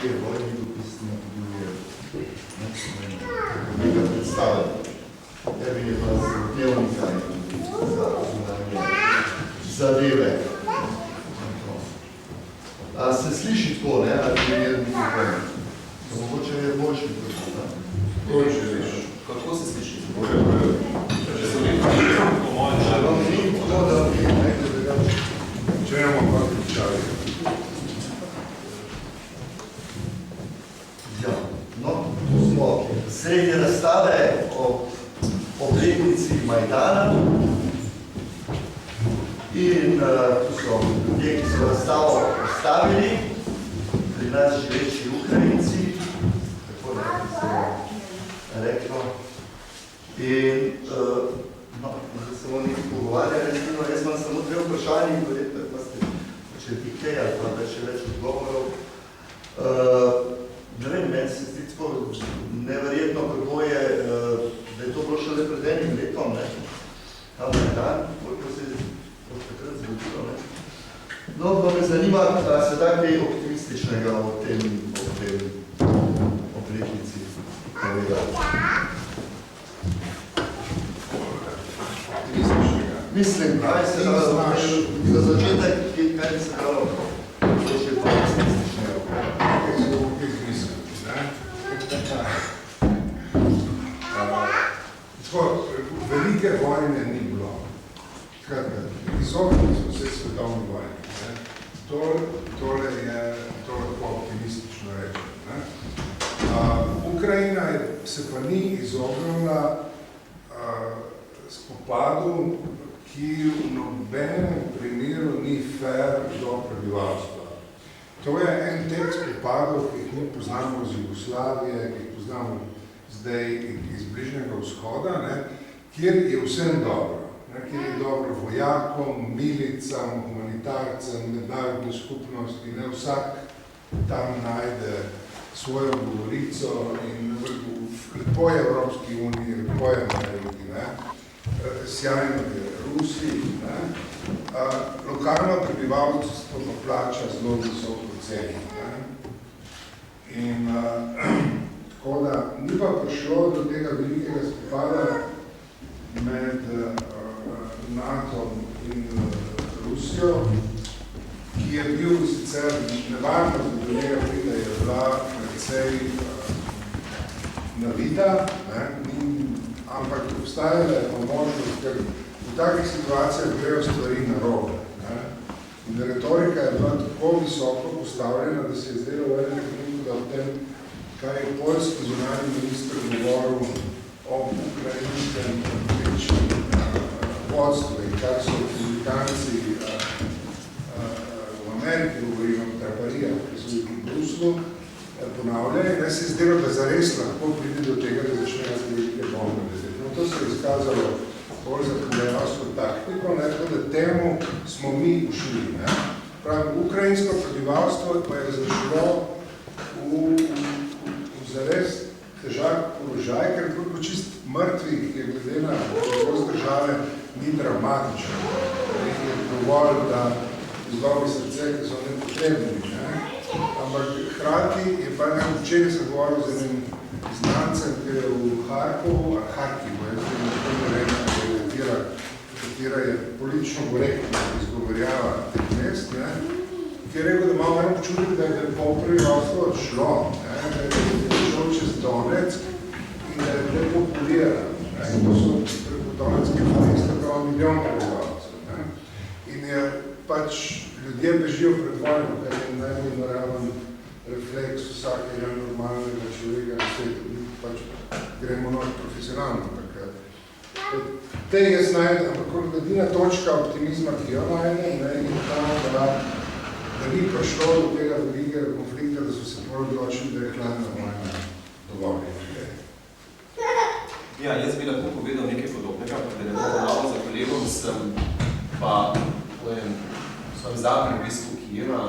te vojni dopisni nekaj predstavljati. Tebi je pa dnevnika za zadeve. A se sliši tako, ne? Ali je mikrofon? Mogoče je boljši mikrofon, ne? Boljši veš. Kako se sliši? Če se nekaj po mojem želom ni tako, da bi nekaj drugače. Če imamo pa pričali. Ja, no, tu smo sredi razstave o obletnici Majdana in tu so ljudje, ki so razstavo postavili, pri nas živeči Ukrajinci, tako da se reklo. In no, da se bomo nekaj pogovarjali, jaz imam samo dve vprašanje, verjetno pa ste početi kaj ali pa da še več odgovorov. Ne vem, meni se zdi tako neverjetno, kako je, da je to bilo šele pred enim letom, ne? Ta Majdan, koliko se je od takrat zgodilo, ne? No, pa me zanima, da se da kaj optimističnega o tem obletnici povedati. Mislim, kaj se da za začetek, kaj bi se dalo še optimističnega? Kaj se bo kaj zmisliti, ne? Velike vojne ni bilo. Izognili smo se svetovni vojni. Tole je lahko optimistično rečeno. Ukrajina se pa ni izognila spopadu, ki v nobenem primeru ni fair do prebivalstva. To je en tek spopadov, ki jih mi poznamo iz Jugoslavije, ki jih poznamo zdaj iz Bližnjega vzhoda, ne, kjer je vsem dobro. Kjer je dobro vojakom, milicam, humanitarcem, mednarodni skupnosti. Ne, vsak tam najde svojo govorico in lepo je Evropski uniji, lepo je Ameriki, sjajno je Rusiji. Lokalno prebivalstvo pa plača zelo visoko ceni. In tako da ni pa prišlo do tega velikega spopada med NATO in Rusijo, ki je bil sicer nevarnost, da do njega pride, je bila precej navita, ampak obstajala je možnost, ker v takih situacijah grejo stvari narobe. In retorika je bila tako visoko postavljena, da se je zdelo v enem trenutku, da v tem, kaj je poljski zunanji minister govoril o ukrajinskem vodstvu in kar so republikanci v Ameriki govorili o traparijah, ki so jih v Bruslu ponavljali, da se je zdelo, da zares lahko pride do tega, da začnejo z velike bombe. No, to se je izkazalo bolj za pogajalsko taktiko, tako da temu smo mi ušli. Pravi, ukrajinsko prebivalstvo pa je zašlo v zares težak položaj, ker koliko čist mrtvih je glede na prevoz države ni dramatično. Je dovolj, da izlovi srce, ki so nepotrebni. Ampak hkrati je pa včeraj se govoril z enim znancem, ki je v Harkovu, Harkivu, katera je politično korektno izgovorjava teh mest, ki je rekel, da malo moram počutiti, da je po prebivalstvo odšlo, da je šlo čez Donetsk in da je depopuliran. To so preko Donetske mesta prav milijon prebivalcev. In je pač ljudje bežijo pred vojno, kar je najbolj naraven refleks vsakega normalnega človeka na svetu. Pač gremo profesionalno takrat. Te jaz najdem, ampak edina točka optimizma, ki jo najdem, je ta, da ni prišlo do tega velikega konflikta, da so se odločili, da je hladna vojna dovolj. Ja, jaz bi lahko povedal nekaj podobnega, da ne bo ponavljal za kolegom, sem pa v svojem zadnjem obisku Kijeva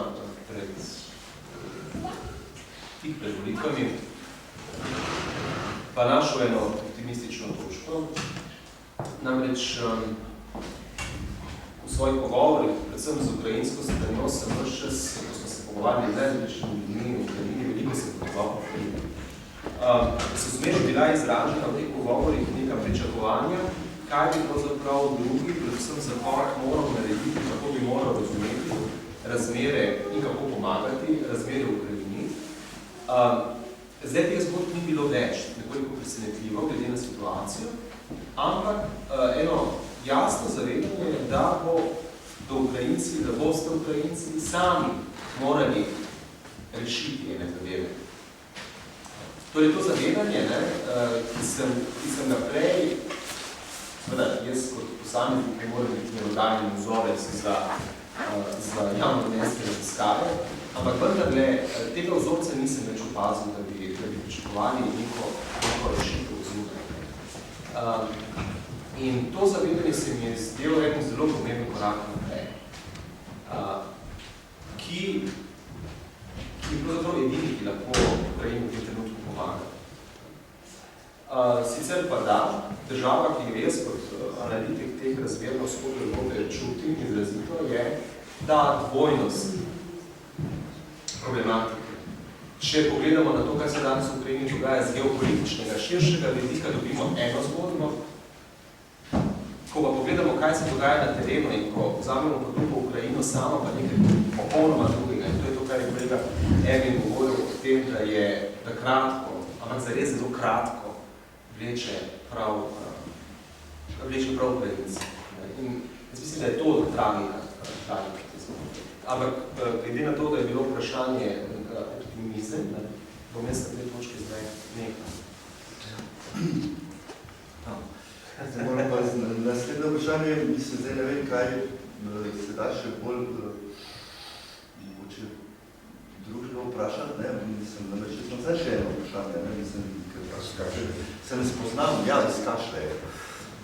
tik pred volitvami pa našel eno optimistično točko. Namreč v svojih pogovorih, predvsem z ukrajinsko stranjo, sem vse čas, ko smo se pogovarjali z največ ljudmi v Ukrajini, veliko ko sem potoval po Ukrajini. So zmerno bila izražena v teh pogovorih neka pričakovanja, kaj bi pravzaprav drugi, predvsem Zahod, moral narediti, kako bi moral razumeti razmere in kako pomagati razmere v Ukrajini. Zdaj teh zgodb ni bilo več, nekoliko presenetljivo, glede na situacijo, ampak eno jasno zavedanje je, da boste Ukrajinci sami morali rešiti ene zadeve. Torej, to zavedanje, ki sem naprej, jaz kot posameznik ne morem biti merodajni vzorec za javno-mnenjske raziskave, ampak vendarle tega vzorca nisem več opazil, da bi pričakovali neko rešitev zunaj. In to zavedanje se mi je zdelo eden zelo pomemben korak naprej, ki je pravzaprav edini, ki lahko Ukrajini v tem trenutku pomaga. Sicer pa da, država, ki jo jaz kot analitik teh razmer na vzhodu Evrope čutim izrazito, je ta dvojnost problematike. Če pogledamo na to, kaj se danes v Ukrajini dogaja z geopolitičnega širšega vidika, dobimo eno zgodbo. Ko pa pogledamo, kaj se dogaja na terenu in ko vzamemo kot drugo Ukrajino samo, pa nekaj popolnoma drugega. In to je to, kar je kolega Ervin govoril o tem, da je da kratko, ampak zares zelo kratko vleče prav Ukrajinci. In jaz mislim, da je to tragika te zgodbe. Ampak glede na to, da je bilo vprašanje optimizem, bom jaz na tej točki zdaj nekaj. Moram pa naslednje vprašanje, mislim, zdaj ne vem, kaj se da še bolj mogoče družno vprašati, ne? Mislim, da me sem zdaj še eno vprašanje, ne? Mislim, ker se ne spoznam, ja, iz kašle je.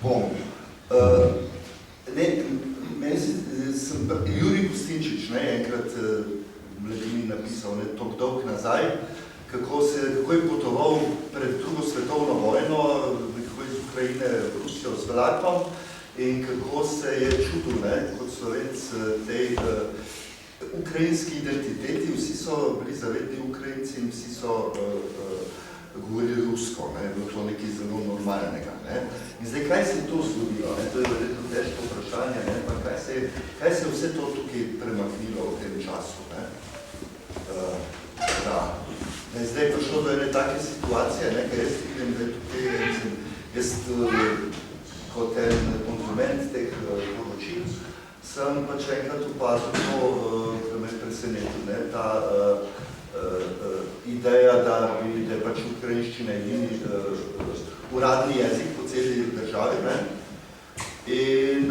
Bom. Jurij Gustinčič, ne, enkrat Mladini napisal, ne, tok dolg nazaj, kako je potoval pred drugo svetovno vojno, iz Ukrajine v Rusijo z vlakom in kako se je čutil, ne, kot Slovenc tej ukrajinski identiteti. Vsi so bili zavedni Ukrajinci in vsi so govorili rusko, ne, bilo to nekaj zelo normalnega. Ne. In zdaj, kaj se je to zgodilo? Ne? To je verjetno težko vprašanje, ne, pa kaj se je vse to tukaj premaknilo v tem času? Ne? Zdaj je prišlo do ene take situacije, ne, kaj jaz vidim, da je tukaj, jaz kot en konzument teh poročil sem pač enkrat opazil to, kar me presenetil, ne, ta ideja, da je pač ukrajinščina edini uradni jezik po celi državi, ne, in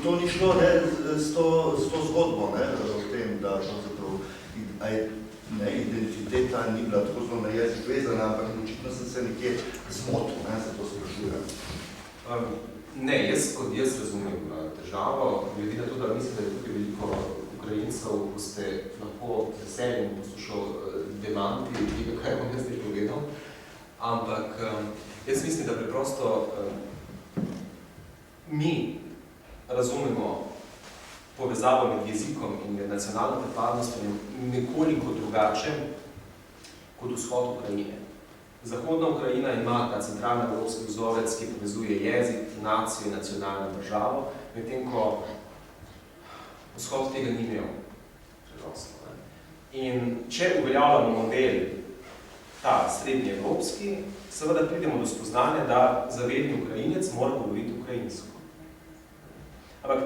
to ni šlo, ne, s to zgodbo, ne, o tem, da identiteta ni bila tako zelo na jezik vezana, ampak očitno sem se nekje zmotil, ne, zato sprašujem. Ne, jaz razumem državo, glede na to, da mislim, da je tukaj veliko Ukrajincev, ko ste lahko veseljem poslušal demanti, tega, kaj bom jaz zdaj povedal, ampak jaz mislim, da preprosto mi razumemo povezavo med jezikom in med nacionalno pripadnostjo nekoliko drugače kot vzhod Ukrajine. Zahodna Ukrajina ima ta centralna evropski vzorec, ki povezuje jezik, nacijo in nacionalno državo, medtem ko vzhod tega ni imel. In če uveljavljamo model ta srednji evropski, seveda pridemo do spoznanja, da zavedni Ukrajinec mora govoriti ukrajinsko. Ampak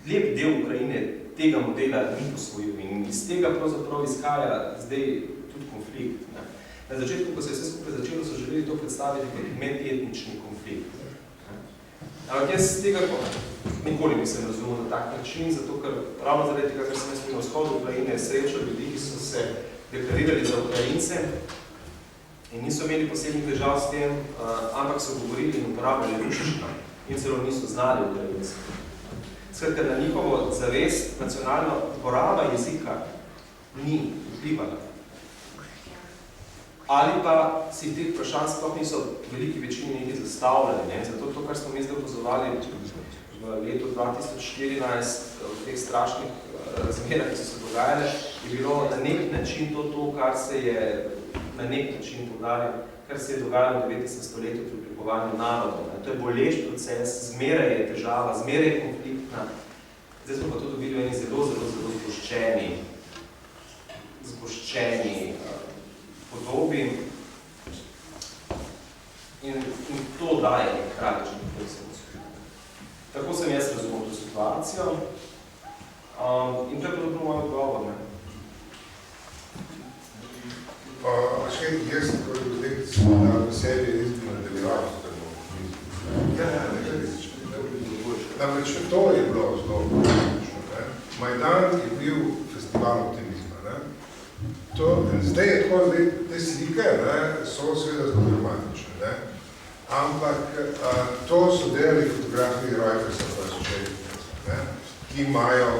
lep del Ukrajine tega modela ni posvojil in iz tega pravzaprav izhaja zdaj tudi konflikt. Ne. Na začetku, ko se je vse skupaj začelo, so želeli to predstaviti kot medetnični konflikt. Ampak jaz tega nikoli nisem razumel na tak način, zato ker ravno zaradi tega, ker sem jaz na vzhodu Ukrajine srečal ljudi, ki so se deklarirali za Ukrajince in niso imeli posebnih težav s tem, ampak so govorili in uporabljali ruščino in celo niso znali Ukrajince. Skratka, na njihovo zavest nacionalno uporaba jezika ni vplivala. Ali pa si teh vprašanj sploh niso v veliki večini nekaj zastavljali. Ne? Zato to, kar smo mi zdaj opazovali v v letu 2014 v teh strašnih razmerah, ki so se dogajale, je bilo na nek način to, kar se je na nek način poudarjalo, kar se je dogajalo v 19. stoletju pri oblikovanju narodov. To je boleč proces, zmeraj je težava, zmeraj je konfliktna. Zdaj smo pa to dobili v eni zelo zgoščeni podobi. In to daje nek tragični proces. Tako sem jaz razumel to situacijo. In to je podobno moj odgovor. Še jaz, ko je odlekt na veselje, jaz bi nadaljeval s tem. Namreč to je bilo zelo politično. Majdan je bil festival optimizma. Zdaj je tako, te slike so seveda zelo dramatične. Ampak to so delali fotografi Reutersa pa Sočevica, ki imajo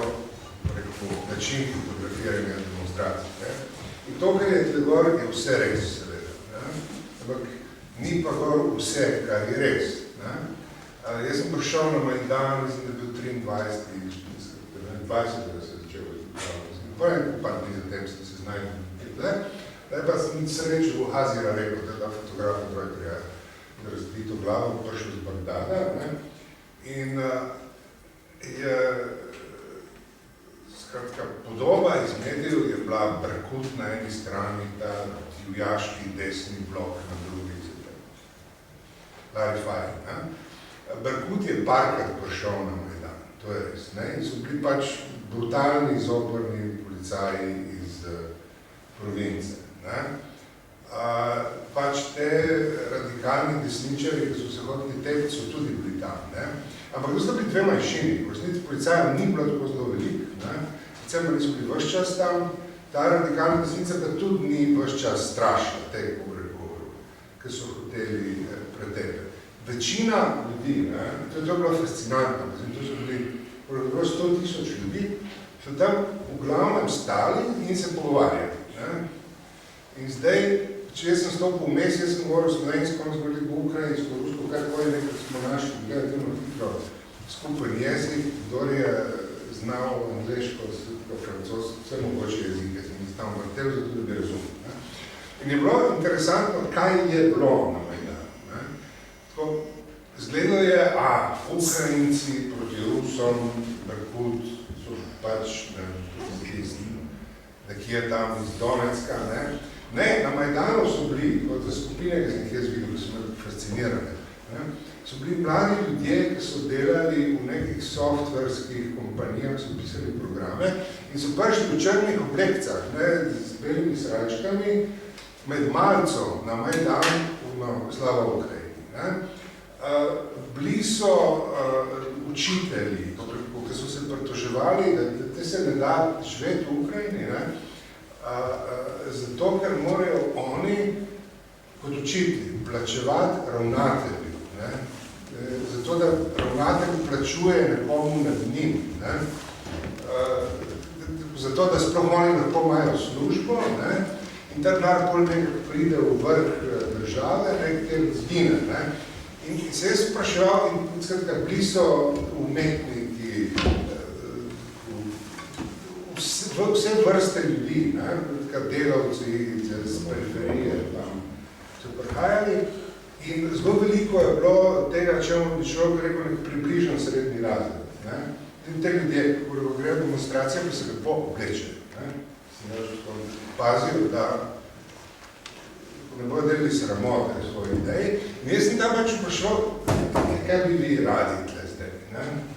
način fotografiranja demonstracij. In to, kar je tle gor, je vse res, seveda. Ampak ni pa gor vse, kar je res. Jaz sem prišel na Majdan, mislim, da je bil 23. da se je začel izgledati. Par dni zatem sem se znajdel. Pa sem srečil v Hazira rekel, da fotograf od Reuterja razbito glavo, prišel z Bagdada. In je skratka, podoba iz medijev je bila Berkut na eni strani, ta divjaški desni blok na drugi. Larry Fire. Berkut je parkrat prišel na Majdan, to je res. In so bili pač brutalni, zoprni policaji iz province. Pač te radikalni desničari, ki so se hodili tepiti, so tudi bili tam. Ampak to sta bili dve manjšini, v resnici policaja ni bilo tako zelo veliko. Recimo, niso bili ves čas tam, ta radikalna desnica pa tudi ni ves čas strašila teh govorov, ki so hoteli pretepeti. Večina ljudi, to je bilo fascinantno, to so bili 100,000 ljudi, so tam v glavnem stali in se pogovarjali. In zdaj, če jaz sem stopil vmes, jaz sem govoril slovensko, on smo bili po ukrajinsko, rusko, karkoli nekaj smo našli, gledajte hitro skupen jezik, kdor je znal angleško, francosko, vse mogoče jezike, sem jih tam vrtel, zato da bi razumel. In je bilo interesantno, kaj je bilo na Majdanu. Tako, zgledalo je, Ukrajinci proti Rusom, Berkut, so pač, nekje tam iz Donetska, Ne, na Majdanu so bili, kot za skupine, ki sem jih jaz videl, ki so me fascinirane, so bili mladi ljudje, ki so delali v nekih softverskih kompanijah, so pisali programe in so prišli v črnih oblekcah, z belimi sračkami, med malcem na Majdanu, slava Ukrajini. Bili so učitelji, ki so se pritoževali, da te se ne da živeti v Ukrajini, zato, ker morajo oni, kot učitelji, plačevati ravnatelju. Zato, da ravnatelj plačuje nekomu nad njim. Zato, da sploh oni lahko imajo službo in ta denar pol nekaj pride v vrh države, nekaj zgine. In se je spraševal, in skratka, bili so umetniki, vse vrste ljudi, delavci iz periferije tam so prihajali in zelo veliko je bilo tega, čemu bi človek rekel, nek približen srednji razred. In te ljudje, ko gre demonstracija, pa se lepo oblečejo. Pazijo, da ne bojo delili sramote svoje ideje. In jaz sem tam pač vprašal, kaj bi vi radi tle zdaj,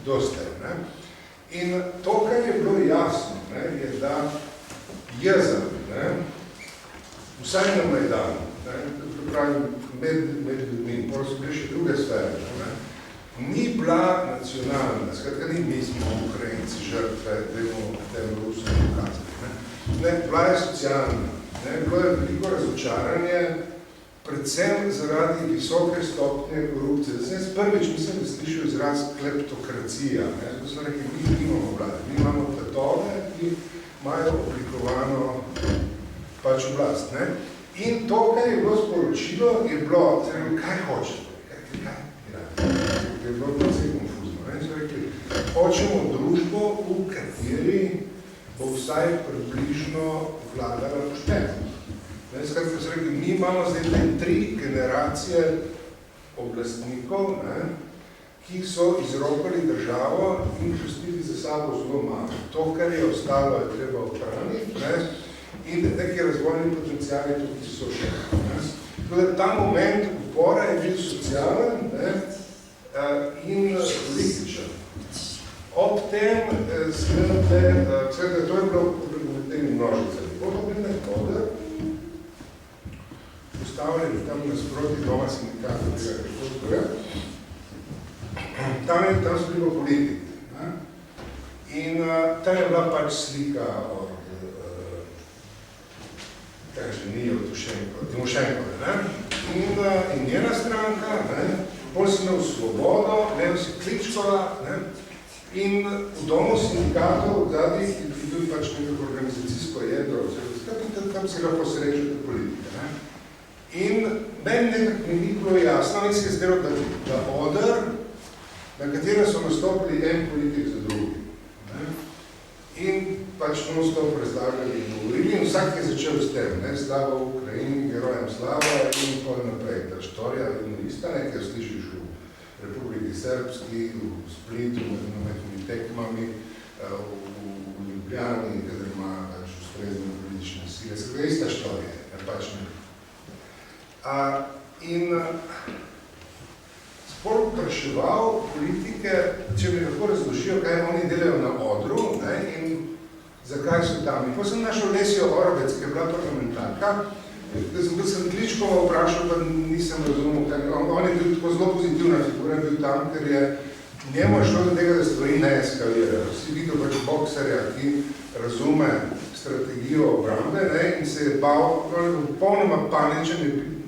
kdo ste. In to, kar je bilo jasno, je, da jezen, vsaj na Majdanu, med ljudmi, potem so bili še druge sfere, ni bila nacionalna, skratka ni mi smo Ukrajinci žrtve, vemo tem Rusom ukazati. Bila je socialna, bilo je veliko razočaranje, predvsem zaradi visoke stopnje korupcije. Zdaj sem prvič mislim, da slišal izraz kleptokracija. Zato so rekli, mi imamo vlade, mi imamo tatove, ki imajo oblikovano pač oblast. In to, kar je bilo sporočilo, je bilo, kaj hočete, kaj je bilo precej konfuzno. So rekli, hočemo družbo, v kateri bo vsaj približno vladala pošteno. Skratka, se rekel, mi imamo zdaj 3 generacije oblastnikov, ki so izropali državo in pustili za sabo zelo malo. To, kar je ostalo, je treba ohraniti, in neki razvojni potenciali tudi so še. Ta moment upora je bil socialen in političen. Ob tem, to je bilo v temi množicami. Podobne metode, postavljeni tam nasproti doma sindikata tega reporterja, tam so bili politiki. In tam je bila pač slika od Timošenkove. In njena stranka, bolj si imel svobodo, imel si Kličkova, in v domu sindikatov zadnjih je bil pač nekako organizacijsko jedro, tam si lahko srečate politike. In meni nekako ni bilo jasno, in se je zdelo, da oder, na katerem so nastopili en politik za drugi. In pač non-stop razlagali in govorili, in vsak je začel s tem, Slava v Ukrajini, gerojem slava in tako naprej. Ta štorija je ista, nekaj slišiš v Republiki Srpski, v Splitu, med nometnimi tekmami, v Ljubljani, kadar ima pač ustrezne politične sile. Skaj ista štorija, pač ne. In spor vpraševal politike, če mi lahko razložijo, kaj oni delajo na odru in zakaj so tam. In pa sem našel Lesijo Orobec, ki je bila parlamentarka, da sem Kličkova vprašal, pa nisem razumel, on je bil tako zelo pozitivna figura, bil tam, ker je njemu šlo do tega, da stvari ne eskalirajo. Vsi videl pač bokserja, ki razume strategijo obrambe in se je bal, popolnoma paničen,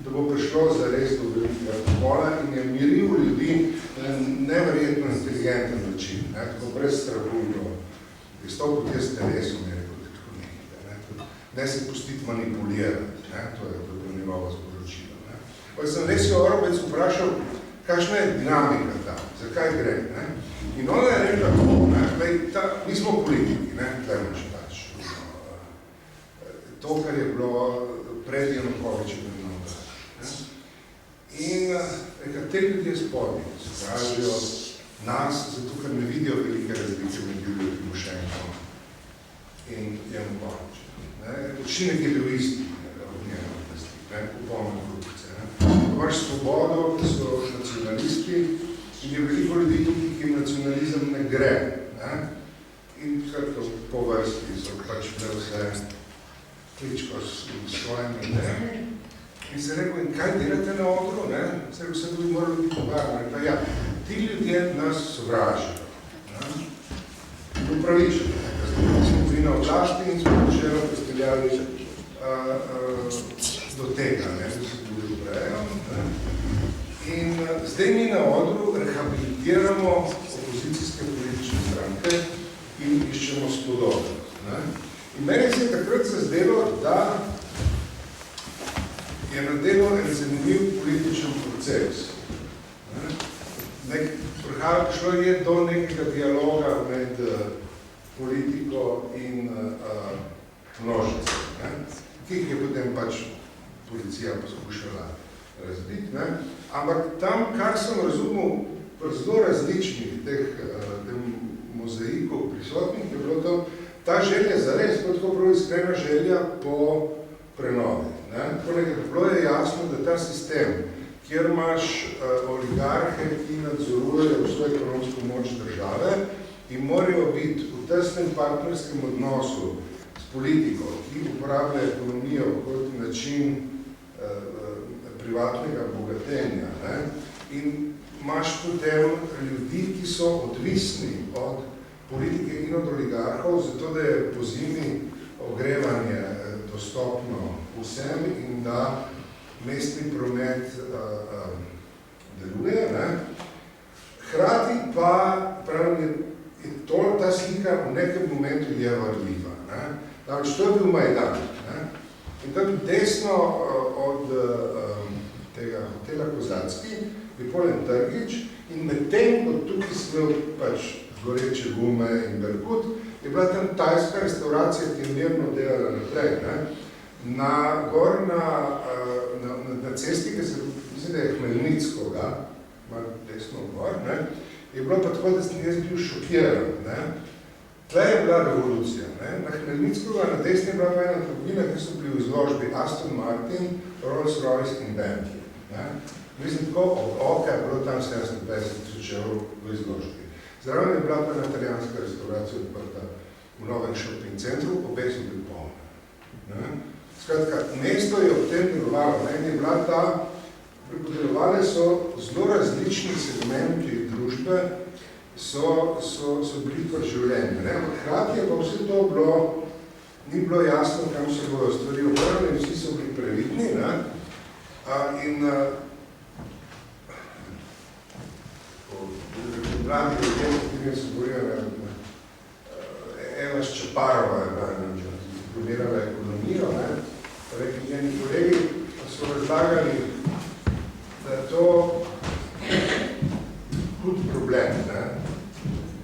da bo prišlo zares do velikega pokola in je miril ljudi na neverjetno inteligenten način, tako brez strahu do pristopil te s telesom, je rekel, tako nekaj, ne se pustiti manipulirati, to je bilo njegovo sporočilo. Pa sem Lesijo Orobec vprašal, kakšna je dinamika tam, zakaj gre. In ona je rekla tako, mi smo politiki, Klemenč pač. To, kar je bilo pred Janukovičem. In te ljudje spodnji se pravijo nas, zato ker ne vidijo velike razlike med Julijo Timošenkom in Janukovičem. Učinek je bil isti od njega oblasti, popolna korupcija. Imaš svobodo, ki so nacionalisti in je veliko ljudi tukaj, ki jim nacionalizem ne gre. In po vrsti so pač bile vse Kličko s svojimi idejami. In se rekel, in kaj delate na odru? Se rekel, se tudi morali biti pobarno. Rekla, ja, ti ljudje nas sovražijo. Upravičeno. Smo bili na oblasti in smo počelo posteljali do tega, da se tudi uprejo. In zdaj mi na odru rehabilitiramo opozicijske politične stranke in iščemo spodobnost. In meni se je takrat se zdelo, da je na delu en zanimiv političen proces. Prišlo je do nekega dialoga med politiko in množico, ki je potem pač policija poskušala razbiti. Ampak tam, kar sem razumel, pri zelo različnih teh mozaikov prisotnih, je bilo to ta želja zares, kot tako prav iskrena želja po prenovi. Bilo je jasno, da ta sistem, kjer imaš oligarhe, ki nadzorujejo vso ekonomsko moč države in morajo biti v tesnem partnerskem odnosu s politiko, ki uporablja ekonomijo kot način privatnega bogatenja. In imaš potem ljudi, ki so odvisni od politike in od oligarhov, zato da je po zimi ogrevanje dostopno vsem in da mestni promet deluje. Hkrati pa pravim, ta slika v nekem momentu je varljiva. To je bil Majdan. In tam desno od tega hotela Kozatski je polen Trgič in med tem, kot tukaj smo pač goreče gume in berkut, je bila tam tajska restauracija, ki je mirno delala naprej. Gor na cesti, ki se mislim, da je Hmelnicko, malo desno gor, je bilo pa tako, da sem jaz bil šokiran. Tle je bila revolucija. Na Hmelnickoga na desni je bila ena trgovina, ki so bili v izložbi Aston Martin, Rolls-Royce in Bentley. Mislim, tako od oka je bilo tam 750 000 evrov v izložbi. Zraven je bila pa ena italijanska restauracija odprta v novem shopping centru, obe so bili polne. Skratka, mesto je ob tem delovalo. Je bila ta, delovale so zelo različni segmenti družbe, so bili kot življenje. Hkrati je pa vse to bilo, ni bilo jasno, kam se bodo stvari obrnili, vsi so bili previdni. In mladi ljudje, o katerih se govorijo, Eva Ščeparova je diplomirala ekonomijo, njeni kolegi so razlagali, da je to hud problem,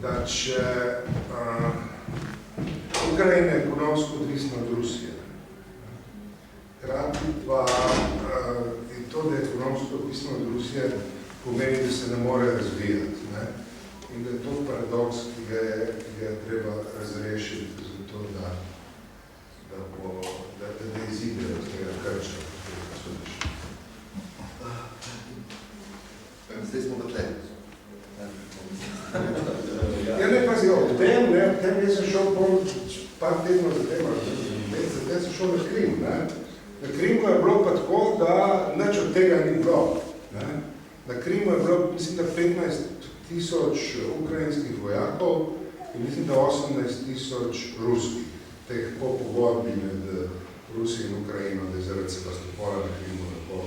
da če Ukrajina je ekonomsko odvisna od Rusije, hkrati pa je to, da je ekonomsko odvisna od Rusije, pomeni, da se ne more razvijati. In da je to paradoks, ki ga je treba razrešiti, zato da izide od tega krča. Zdaj smo v tle. Ja, ne, pazi, v tem jaz sem šel par tednov za tem, zatem sem šel na Krim. Na Krimu je bilo pa tako, da nič od tega ni bilo. Na Krimu je bilo, mislim, da 15 000 ukrajinskih vojakov in mislim, da 18 000 ruskih, teh po pogodbi med Rusijo in Ukrajino, da je zaradi Sevastopola na Krimu lahko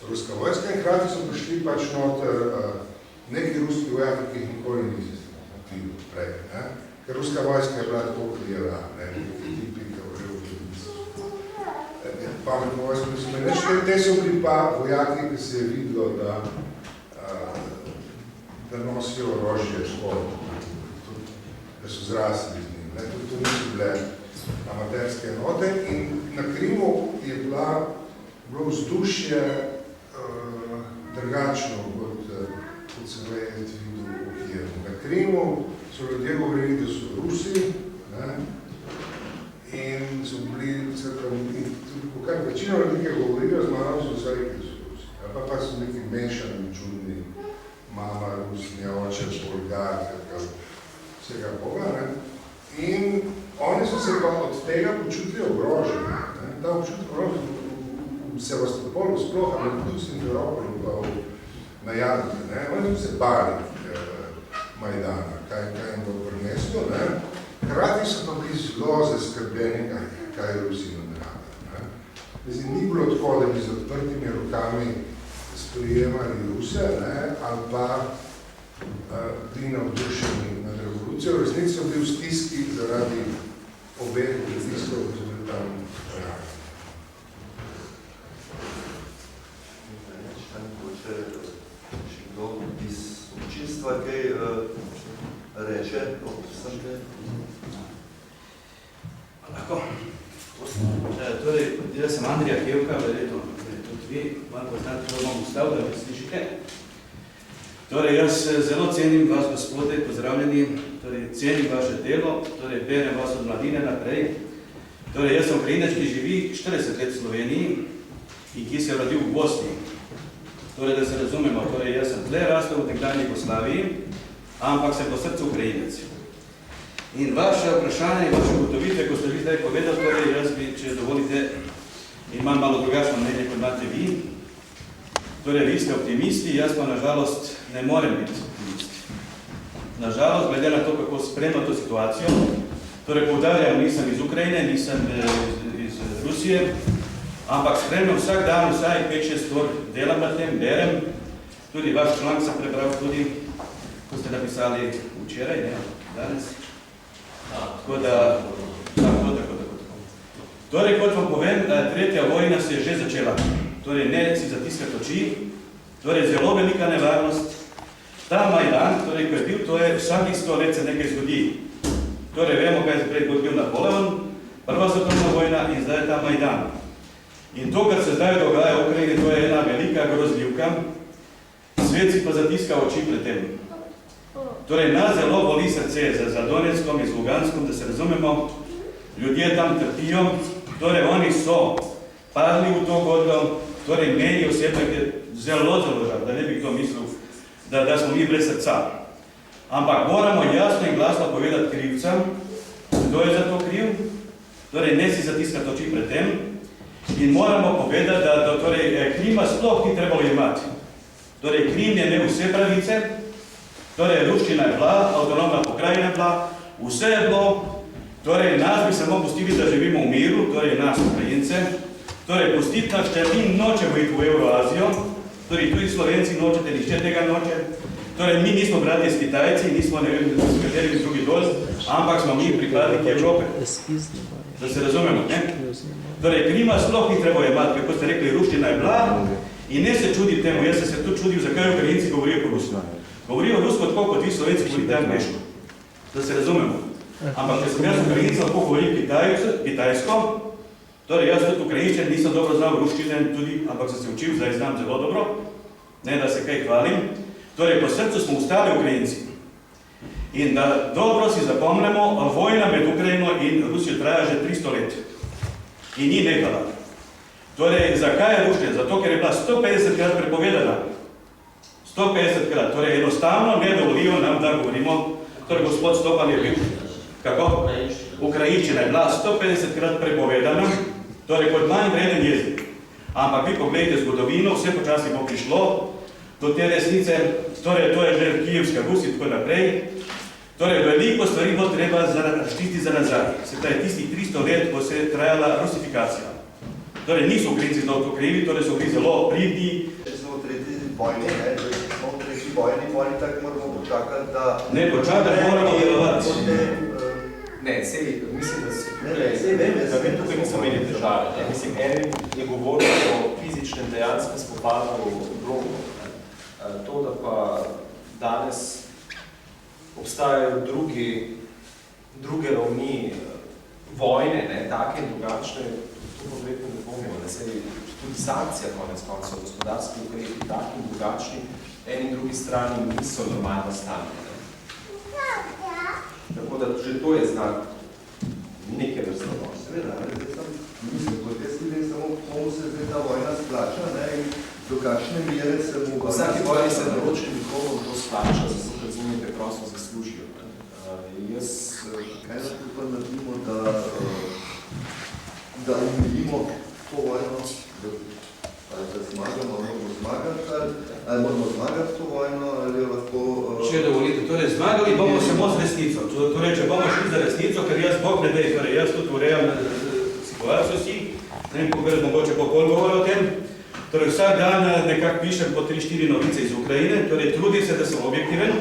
ruska vojska in hkrati so prišli pač noter neki ruski vojaki, ki jih nikoli nisi videl prej. Ker ruska vojska je bila tako klijera, neki tipi, ki pametno vojsko niso imeli. Te so bili pa vojaki, ki se je videlo, da nosijo orožje tako, da so zrasli z njim. To niso bile amaterske enote in na Krimu je bilo vzdušje drugačno, kot sem le videl v Kijevu. Na Krimu so ljudje govorili, da so Rusi in so bili, kar večino ljudi, ki govorijo z mano, so vse rekli, da so Rusi. Pa so neki mešani, čudni, mama Rusnja, oče, Bolgar, vsega Boga. In oni so se pa od tega počutili ogroženi. Ta občutek ogroženi v Sevastopolu sploh, ali tudi v Simferopolu pa na Jadru. Oni so se bali Majdana, kaj jim bo prineslo. Hrati so pa bili zelo zaskrbljeni, kaj Rusi nameravajo. Ni bilo tako, da bi z odprtimi rokami sprijemali Ruse, ali pa bili navdušeni nad revolucijo. V resnici so bili v stiski zaradi obeh pritiskov, ki so bili tam radi. Še kdo iz občinstva kaj reče ob vsem te? Lahko. Torej, jaz sem Andrija Kevka, verjetno tudi vi, malo poznate, to bom ustavil, da me slišite. Torej, jaz zelo cenim vas, gospode, pozdravljeni, torej, cenim vaše delo, torej, berem vas od mladine naprej. Torej, jaz sem Ukrajinač, ki živi 40 let v Sloveniji in ki se je rodil v Bosni. Torej, da se razumemo, torej, jaz sem tle rastel v nekdanji Jugoslaviji, ampak sem po srcu Ukrajinec. In vaše vprašanje in vaše ugotovitve, ko ste vi zdaj povedali, torej, jaz bi, če dovolite, imam malo drugačno mnenje, kot imate vi. Torej, vi ste optimisti, jaz pa nažalost ne morem biti optimist. Nažalost, glede na to, kako spremljam to situacijo, torej, poudarjam, nisem iz Ukrajine, nisem iz Rusije, ampak spremljam vsak dan, vsaj 5-6 ur delam na tem, berem. Tudi vaš članek sem prebral tudi, ko ste napisali včeraj, ne, danes. Tako da, tako. Torej, kot vam povem, tretja vojna se je že začela. Torej, ne si zatiskati oči, torej zelo velika nevarnost. Ta Majdan, torej, ko je bil, to je vsakih 100 let se nekaj zgodi. Torej, vemo, kaj se prej bil Napoleon, Prva svetovna vojna in zdaj je ta Majdan. In to, kar se zdaj dogaja v Ukrajini, to je ena velika grozljivka. Svet si pa zatiska oči pred tem. Torej, nas zelo boli srce za Donetskom in z Luganskom, da se razumemo, ljudje tam trpijo, torej oni so padli v to godlo, torej meni osebno je zelo žal, da ne bi kdo mislil, da smo mi brez srca. Ampak moramo jasno in glasno povedati krivcem, kdo je za to kriv, torej ne si zatiskati oči pred tem in moramo povedati, da torej, Krima sploh ni trebalo imati. Torej, Krim je imel vse pravice, torej, ruščina je bila, avtonomna pokrajina je bila, vse je bilo, torej, nas bi samo pustili, da živimo v miru, torej, nas, Ukrajince, torej, pustiti nas, če mi nočemo iti v Euroazijo, torej, tudi Slovenci nočete, nišče tega noče, torej, mi nismo bratje s Kitajci, nismo ne vem, s katerimi drugi dol, ampak smo mi pripadniki Evrope. Da se razumemo, ne? Torej, Krima sploh ni treba imati, kako ste rekli, ruščina je bila in ne se čudi temu, jaz sem se tudi čudil, zakaj Ukrajinci govorijo po rusko. Govorijo rusko tako, kot vi Slovenci govorite angleško. Da se razumemo. Ampak, če sem jaz Ukrajinci lahko govoril kitajsko, torej jaz tudi Ukrajinčen nisem dobro znal ruščine tudi, ampak sem se učil, zdaj znam zelo dobro, ne da se kaj hvalim. Torej, po srcu smo ustali Ukrajinci. In da dobro si zapomnimo, vojna med Ukrajino in Rusijo traja že 300 let. In ni nehala. Torej, zakaj je ruščena? Zato, ker je bila 150 krat prepovedana. 150 krat. Torej, enostavno ne dovolijo nam, da govorimo, torej gospod Stopan je bil. Kako? Ukrajinščina je bila 150 krat prepovedana, torej kot manj vreden jezik. Ampak vi pogledajte zgodovino, vse počasi bo prišlo do te resnice, torej to je že Kijevska Rus in tako naprej. Torej, veliko stvari bo treba štiti za nazaj. Se pravi, tistih 300 let bo se trajala rusifikacija. Torej, niso Ukrajinci zelo to krivi, torej so bili zelo pridni. Če smo v tretji vojni, oni tako moramo počakati, da... Ne, počakati moramo delovati. Ne, sej, mislim, da se tukaj nismo imeli težave. Mislim, en je govoril o fizičnem dejanskem spopadu v bloku. To, da pa danes obstajajo druge ravni vojne, ne, take in drugačne, to pa verjetno ne pomimo, da se tudi sankcija konec koncev gospodarski ukrepi, taki in drugačni, en in drugi strani niso normalno stanje. Tako da že to je znak neke vrste vojne. Seveda, mislim, kot jaz vidim, samo komu se zdaj ta vojna splača, ne, in do kakšne mere se mu... V vsaki vojni se določeni komu to splača, zato ker z njimi preprosto zaslužijo. Kaj lahko pa naredimo, da umilimo to vojno, da zmagamo, ali moramo zmagati to vojno, ali jo lahko... Če dovolite, torej zmagali bomo samo z resnico. Torej, če bomo šli za resnico, ker jaz Bog ne dej, torej jaz tudi urejam situacijo si, ne vem, pokažem mogoče po pol govora o tem. Torej, vsak dan nekako pišem po 3-4 novice iz Ukrajine, torej trudim se, da sem objektiven,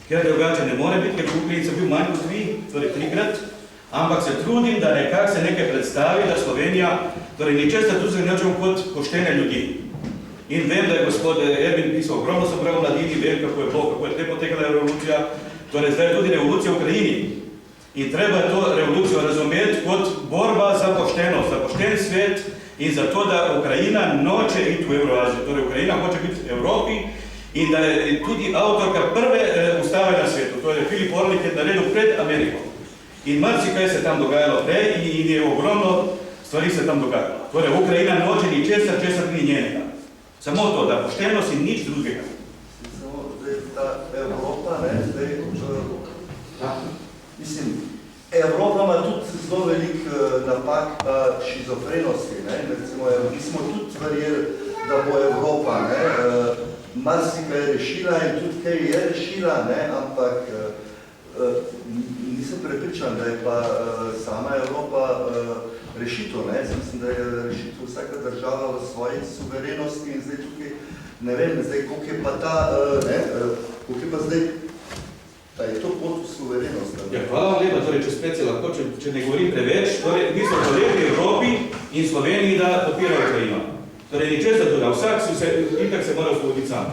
ker drugače ne more biti, ker v Ukrajini sem bil manj kot vi, torej 3-krat, ampak se trudim, da nekako se nekaj predstavi, da Slovenija, torej ničesta tu zagnačam kot poštene ljudi. In vem, da je gospod Ervin pisal, ogromno so prav mladini, vem, kako je bilo, kako je te potekala revolucija, torej zdaj je tudi revolucija v Ukrajini. In treba je to revolucijo razumeti kot borba za poštenost, za pošten svet in za to, da Ukrajina noče iti v Euroazijo. Torej, Ukrajina hoče biti v Evropi in da je tudi avtorka prve ustave na svetu. To je Filip Orlik je naredil pred Ameriko. In marsikaj se tam dogajalo prej in je ogromno stvari se tam dogajalo. Torej, Ukrajina noče ničesar, česar ni njenega. Samo to, da poštenost in nič drugega. Samo zdaj ta Evropa, ne, zdaj, mislim, Evropa ima tudi zelo velik napak šizofrenosti, ne, recimo, mi smo tudi verjeli, da bo Evropa, ne, marsikaj rešila in tudi kaj je rešila, ne, ampak nisem prepričan, da je pa sama Evropa rešitev, ne, mislim, da je rešitev vsaka država v svoji suverenosti in zdaj tukaj, ne vem, zdaj, koliko je pa ta, ne, koliko je pa zdaj, da je to pot v suverenost. Ja, hvala vam lepa, torej, če spet se lahko, če ne govorim preveč, torej, mi smo kolegi Evropi in Sloveniji, da podpirajo Ukrajino. Torej, ničesar tudi, vsak itak se mora osvoboditi sam.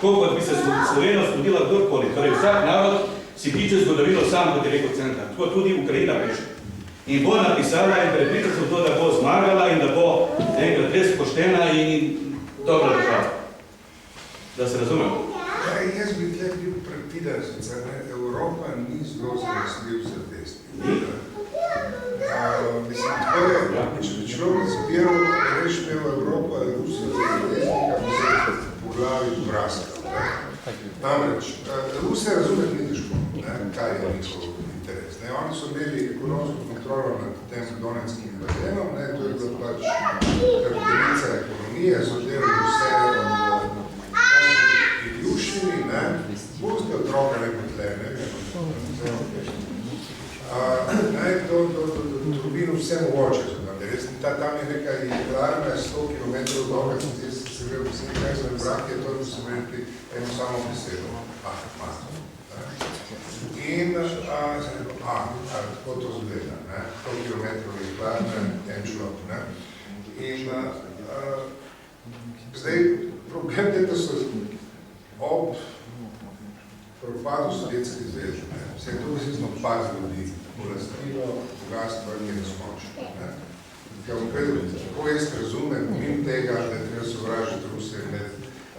tako kot bi se Slovenija zgodila kdorkoli. Torej, vsak narod si piče zgodovino sam, kot je rekel Cankar. Tako tudi Ukrajina piše. In bo napisala in prepričala se v to, da bo zmagala in da bo enkrat res poštena in dobra država. Da se razumemo. Ja, jaz bi tle bil predpiden, sicer Evropa ni zelo zanesljiv za desni. Mislim, tako je, če bi človek zbiral, reš imel Evropo, Rusijo za desnika, bi se po glavi vraskal. Namreč, Rusija razumeti ni težko, kaj je njihov interes. Oni so imeli ekonomsko kontrolo nad tem donetskim bazenom, to je bila pač hrbtenica ekonomije, so delali vse iljuščini, boste otroka nekotle, to turbino vse mogoče so tam. Tam je neka jeklarna 100 km dolga, se gre vsi nekaj svoj brak, je to, da so rekli eno samo besedo. In, tako to zgleda, 100 km jeklarna, en človek. In zdaj, problem je, da so ob propadu Sovjetske zveze, se je to vsezno pad ljudi, polastilo, bogatstvo in nesmočno. Kako jaz razumem, pomim tega, da je treba sovražiti Rusije med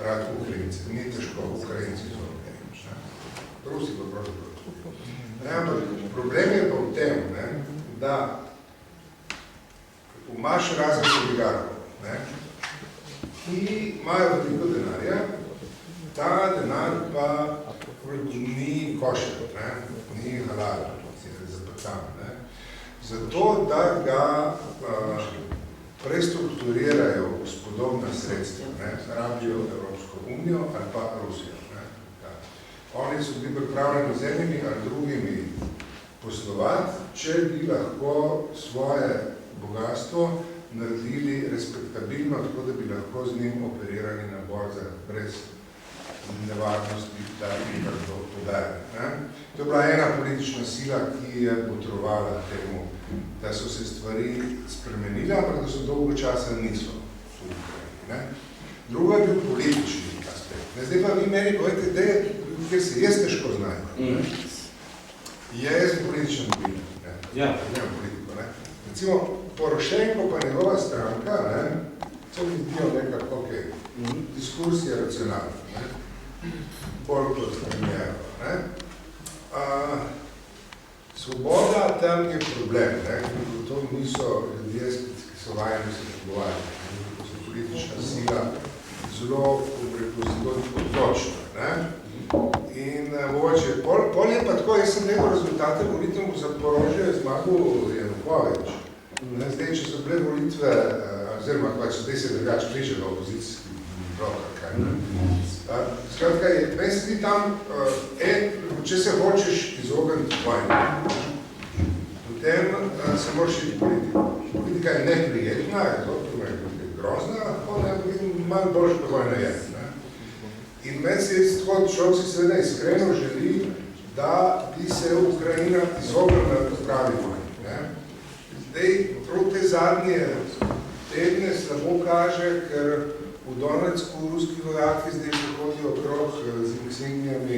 rad Ukrajinci. Ni težko, Ukrajinci so Ukrajinci. Rusi pa pravzaprav. Ampak problem je pa v tem, da imaš razne oligarhov, ki imajo veliko denarja, ta denar pa ni košer, ni halal, zaprtam. Zato, da ga prestrukturirajo v spodobna sredstva, rabijo Evropsko unijo ali pa Rusijo. Oni so bili pripravljeni z enimi ali drugimi poslovati, če bi lahko svoje bogatstvo naredili respektabilno, tako da bi lahko z njim operirali na borzah brez nevarnosti, da bi to podajali. To je bila ena politična sila, ki je potrovala temu, da so se stvari spremenile, ampak da so dolgo časa niso v Ukrajini. Drugo je bil politični aspekt. Zdaj pa vi meni povedete, kjer se jaz težko znajo. Jaz sem političen dobinek. Recimo, Porošenko pa njegova stranka, so mi zdijo nekako, ok, diskurs je racionalno. Bolj kot premijero. Svoboda tam je problem, to niso ljudje, ki so vajeni se pogovarjati, ko so politična sila zelo odločna. In mogoče, pol je pa tako, jaz sem nekaj rezultate volitev v Zaporožju je zmagal Janukovič. Zdaj, če so bile volitve, oziroma zdaj se drugače priče do opozicijski blokar, kaj ne? Skratka, meni se ti tam, če se hočeš izogniti vojni, potem se moraš iti politiko. Politika je neprijetna, je grozna, lahko malo boljša pa vojna je. In meni se človek si seveda iskreno želi, da bi se Ukrajina izognila pravi vojni. Zdaj, prav te zadnje tedne slabo kaže, ker v Donetsku ruski vojaki zdaj prihodijo okrog z insignijami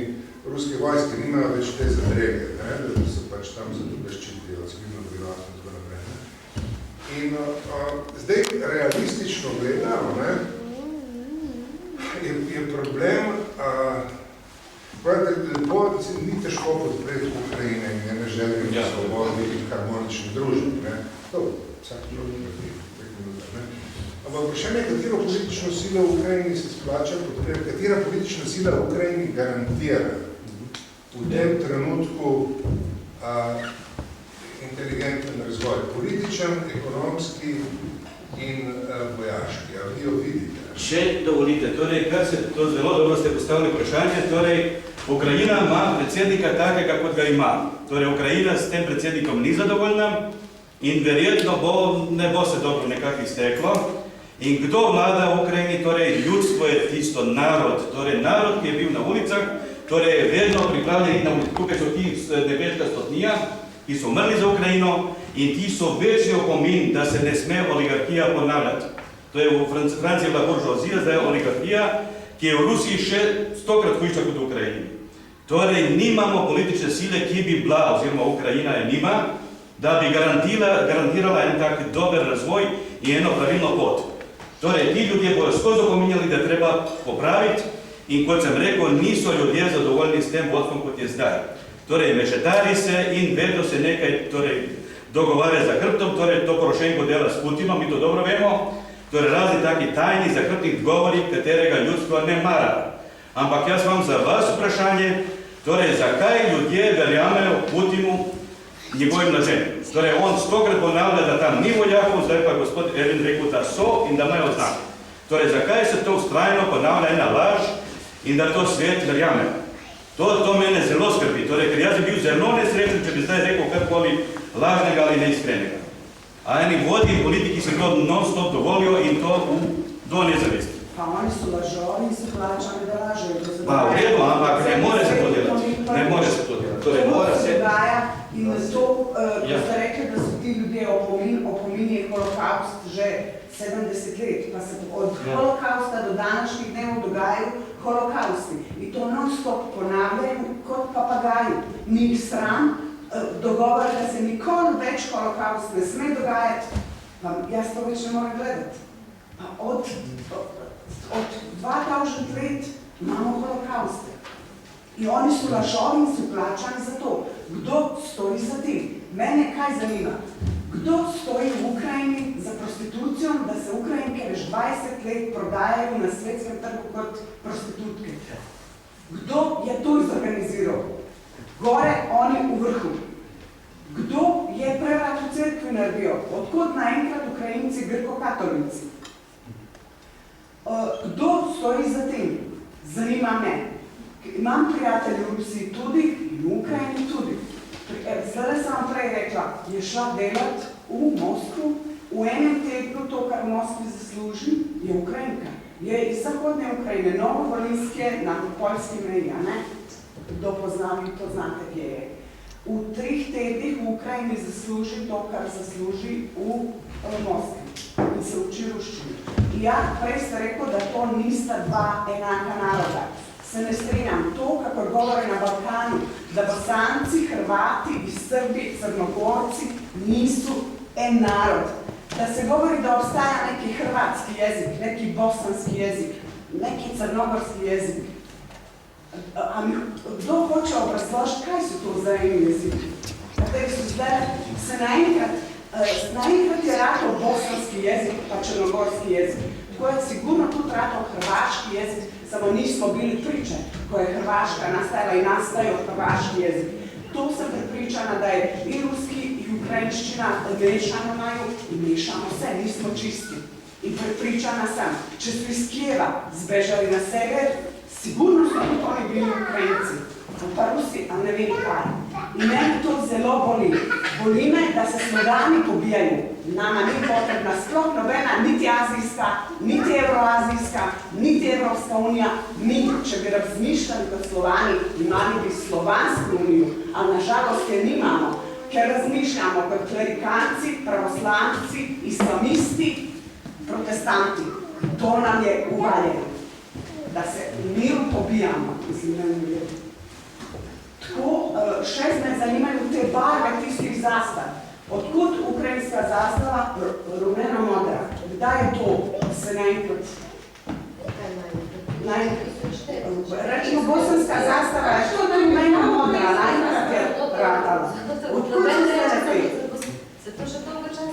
ruske vojske, nimajo več te zadrege, da so pač tam zaščitijo civilno prebivalstvo in tako naprej. In zdaj realistično gledano, je problem, ni težko podpreti Ukrajine in njene želje svobodnih in harmoničnih družb. To, vsak človek nekaj minuta. Ampak vprašanje, katero politično silo v Ukrajini se splača podpreti, katera politična sila v Ukrajini garantira v tem trenutku inteligenten razvoj, političen, ekonomski in vojaški. A vi jo vidite? Še dovolite, torej, kar se to zelo dobro ste postavili vprašanje, torej, Ukrajina ima predsednika takega, kot ga ima. Torej, Ukrajina s tem predsednikom ni zadovoljna in verjetno ne bo se dobro nekako izteklo. In kdo vlada v Ukrajini? Torej, ljudstvo je tisto, narod. Torej, narod, ki je bil na ulicah, torej, je vedno pripravljen na ulici. Tukaj so ti nebeška stotnija, ki so umrli za Ukrajino in ti so večni opomin, da se ne sme oligarhija ponavljati. To je v Franciji bila buržoazija, zdaj je oligarhija, ki je v Rusiji še 100-krat hujša kot v Ukrajini. Torej, nimamo politične sile, ki bi bila, oziroma Ukrajina je nima, da bi garantirala en tak dober razvoj in eno pravilno pot. Torej, ti ljudje bojo skozi opominjali, da treba popraviti in kot sem rekel, niso ljudje zadovoljni s tem vodstvom, kot je zdaj. Torej, mešetari se in vedno se nekaj dogovarja za hrbtom, torej to Porošenko dela s Putinom, mi to dobro vemo, torej razni taki tajni zakrtnih govori, katerega ljudstvo ne mara. Ampak jaz vam za vas vprašanje, torej zakaj ljudje verjamejo Putinu njegovim lažem? Torej on 100-krat ponavlja, da tam ni vojakov, zdaj pa gospod Ervin rekel, da so in da imajo znak. Torej zakaj se to ustrajno ponavlja ena laž in da to svet verjame? To mene zelo skrbi, torej ker jaz bi bil zelo nesrečen, če bi zdaj rekel karkoli lažnega ali neiskrenega. A eni vodi in politiki se to non-stop dovolijo in to do nezavesti. Pa oni so lažovi in so plačani, da lažejo. Pa v redu, ampak ne more se to delati. Ne more se to delati. Torej mora se... In to, ko ste rekli, da so ti ljudje opominje holokaust že 70 let, pa se od holokausta do današnjih dnevov dogajajo holokausti. In to non-stop ponavljajo kot papagaji. Ni jih sram, dogovor, da se nikoli več holokaust ne sme dogajati, pa jaz to več ne morem gledati. Pa od 2000 let imamo holokauste. In oni so lažovi in so plačani za to. Kdo stoji za tem? Mene kaj zanima? Kdo stoji v Ukrajini za prostitucijo, da se Ukrajinke več 20 let prodajajo na svetskem trgu kot prostitutke? Kdo je to izorganiziral? Gore, oni v vrhu. Kdo je prevrat v cerkvi naredil? Odkud naenkrat Ukrajinci grko-katolici? Kdo stoji za tem? Zanima me. Imam prijatelje v Rusiji tudi in v Ukrajini tudi. Zdaj sem vam prej rekla, je šla delati v Moskvu, v enem tednu to, kar v Moskvi zasluži, je Ukrajinka. Je iz zahodne Ukrajine, Novovolinske na poljski meji, ne? Kdo poznam, vi poznate, kje je. V 3 tednih v Ukrajini zasluži to, kar zasluži v Moskvi in se uči ruščini. Ja, prej ste rekel, da to nista dva enaka naroda. Se ne strinjam. To, kako govore na Balkanu, da Bosanci, Hrvati iz Srbije, Crnogorci niso en narod. Da se govori, da obstaja neki hrvatski jezik, neki bosanski jezik, neki crnogorski jezik. A mi kdo hoče obrazložiti, kaj so to za eni jeziki? Kateri so zdaj se naenkrat je rato bosanski jezik, pa črnogorski jezik. Tako je sigurno tudi rato hrvaški jezik, samo nismo bili priče, ko je Hrvaška nastajala in nastajajo hrvaški jezik. To sem pripričana, da je i ruski, i ukrajinščina mešano imajo in mešamo se, nismo čisti. In pripričana sem, če so iz Kijeva zbežali na sever, sigurno so tudi oni bili Ukrajinci, pa Rusi, a ne vem kaj. In mene to zelo boli. Boli me, da se Slovani pobijajo. Nama ni potrebna sploh nobena, niti azijska, niti evroazijska, niti Evropska unija. Mi, če bi razmišljali kot Slovani, imali bi Slovansko unijo, a nažalost je nimamo, ker razmišljamo kot klerikanci, pravoslavci, islamisti, protestanti. To nam je uvaljeno, da se v miru pobijamo, mislim, da ne vem. Tako, še me zanimajo te barve tistih zastav. Odkud ukrajinska zastava rumeno-modra? Kdaj je to se naenkrat? Rečemo, bosanska zastava, je to da rumeno-modra, naenkrat je ratala. Odkud se te?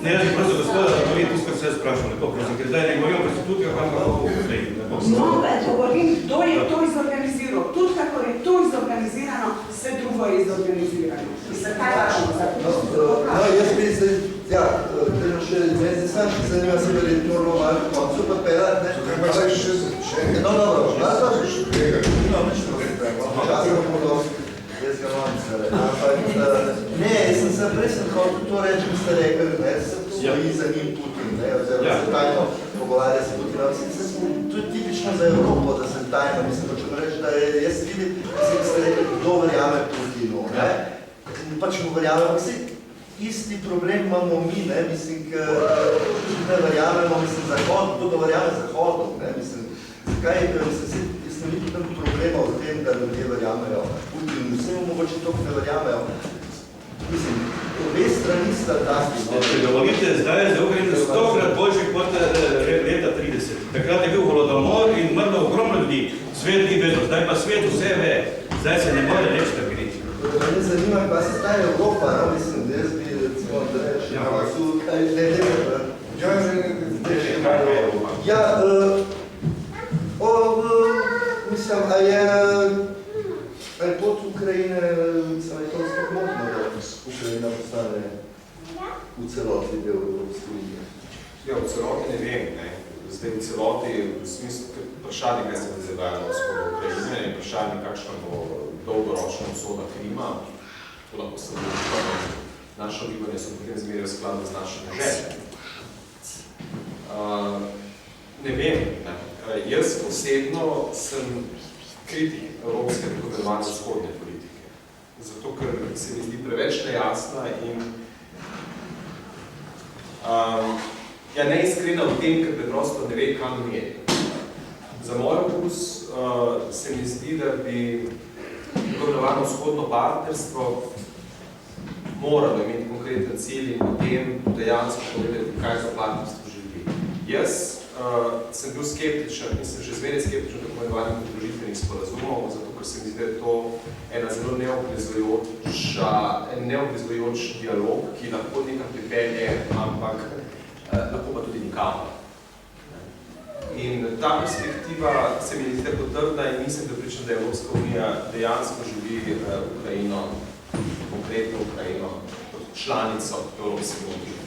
Ne, jaz bi prosil gospoda, da povem tisto, kar se jaz sprašal, lepo prosim, ker zdaj ne govorim o prostitutkah, ampak o Ukrajini. No, govorim, kdo je to izorganiziral. Tudi kako je to izorganizirano, vse drugo je izorganizirano. Mislim, kaj važno za to? No, jaz mislim, ja, še meni sam zanima se, da je to malo koncu papela, ne? Tukaj pa zdaj še začeti. No, dobro, Časa še tega. Ne, prej sem hotel to reči, ko ste rekli, ne, se stoji za njim Putin, ne, oziroma se tajno pogovarja se Putinom. To je tipično za Evropo, da se tajno, mislim, hočem reči, da jaz vidim, ko ste rekli, kdo verjame Putinu, ne, pač mu verjamemo, vsi isti problem imamo mi, ne, mislim, ne verjamemo, mislim, Zahod, kdo ga verjame Zahodu, ne, mislim, zakaj, mislim, mislim, ni tam problema v tem, da ljudje verjamejo. Putin, vsem mogoče to ne verjamejo. Mislim, obe strani sta taki. Če dovolite, zdaj je za Ukrajino 100-krat boljši kot leta 30. Takrat je bil holodomor in mrlo ogromno ljudi. Svet ni vedel, zdaj pa svet vse ve. Zdaj se ne more reči, da gre. Mene zanima, kaj se staje Evropa, no? Mislim, da jaz bi recimo, da reči, mislim, a je pot Ukrajine, mislim, je to sploh možno, da Ukrajina postane v celoti del Evropske unije? Ja, v celoti ne vem, ne. Zdaj v celoti, v smislu, vprašanje, kaj se bo zavajalo v vzhodu Ukrajine, in vprašanje, kakšna bo dolgoročna usoda Krima, to lahko se bo naše gibanje so potem zmeraj v skladu z našimi željami. Ne vem, ne. Jaz osebno sem kritik evropske tako imenovane vzhodne politike. Zato, ker se mi zdi preveč nejasna in neiskrena v tem, ker preprosto ne ve, kam je. Za moj okus se mi zdi, da bi tako imenovano vzhodno partnerstvo moralo imeti konkreten cilj in potem dejansko povedati, kaj za partnerstvo želi. Jaz sem bil skeptičen in sem že zmeraj skeptičen tako imenovanih pridružitvenih sporazumov, zato ker se mi zdi, da je to ena zelo neobvezujoč dialog, ki lahko nekam pripelje, ampak lahko pa tudi nikamor. In ta perspektiva se mi zdi potrdna in nisem prepričan, da Evropska unija dejansko želi Ukrajino, konkretno Ukrajino, kot članico Evropske unije.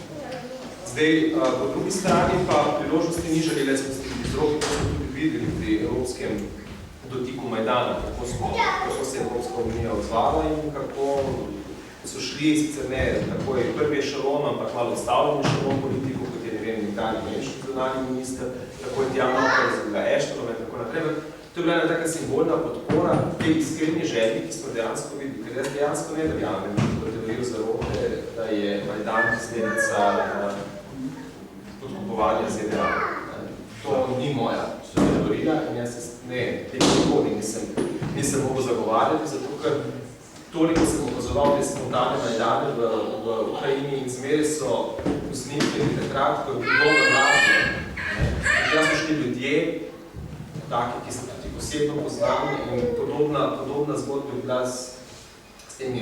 Zdaj, po drugi strani pa priložnosti ni želeli, smo se vzroki, ko smo tudi videli pri evropskem dotiku Majdana, kako se Evropska unija odzvala in kako so šli, sicer ne takoj prvi ešalon, ampak malo odstavljeni ešalon politiku, kot je, ne vem, nekdanji nemški zunanji minister, tako je Tjana Okazila Eštonova in tako naprej. To je bila ena taka simbolna podpora te iskreni želji, ki smo dejansko videli, ker jaz dejansko ne verjamem, kot teorijo zarote, da je Majdan posledica podkupovanja ZDA. To ni moja teorija in jaz tega nikoli nisem mogel zagovarjati, zato ker toliko sem opazoval te spontane Majdane v Ukrajini in zmeraj so vzniknili takrat, ko je bilo vlažno. Takrat so šli ljudje, taki, ki so tudi posebno poznali in podobna zgodba je bila s temi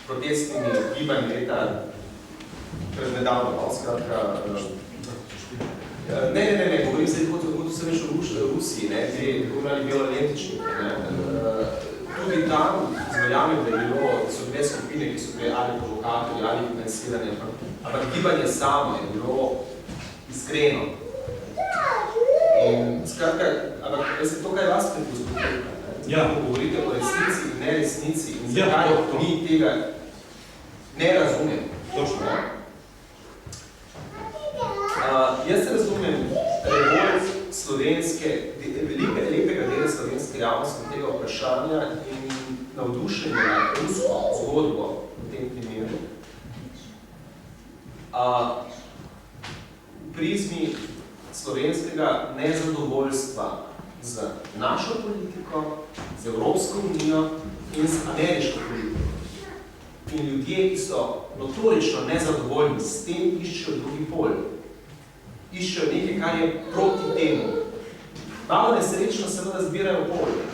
protestnimi gibanji leta pred nedavno, skratka. Ne, govorim se, kot sem veš v Rusiji, te govorili biolenetičniki. Tudi tam zverjamem, da so bile skupine, ki so bile ali provokatorji, ali financiranje, ampak gibanje samo je bilo iskreno. In skratka, ampak veste, to, kaj vas predpostavlja, ko govorite o resnici in neresnici in zakaj mi tega ne razumemo. Točno. Jaz razumem revolt lepega dela slovenske javnosti tega vprašanja in navdušenje na rusko zgodbo v tem primeru. V prizmi slovenskega nezadovoljstva z našo politiko, z Evropsko unijo in z ameriško politiko. In ljudje, ki so notorično nezadovoljni s tem, iščejo drugi pol. Iščejo nekaj, kar je proti temu. Malo nesrečno seveda zbirajo polje.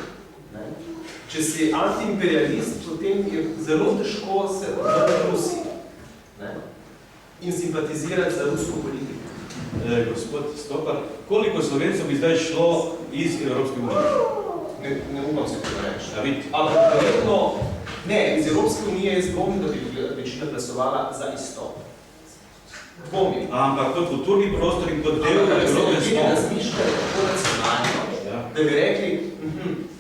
Če si antiimperialist, potem je zelo težko se vrniti Rusiji in simpatizirati za rusko politiko. Gospod Stopar, koliko Slovencev bi zdaj šlo iz Evropske unije? Ne upam se to reči. Ampak verjetno, ne, iz Evropske unije je dvomim, da bi večina glasovala za izstop. Dvomim. Ampak kot kulturni prostor in kot del Evrope smo. Ampak se razmišljajo tako nacionalno, da bi rekli,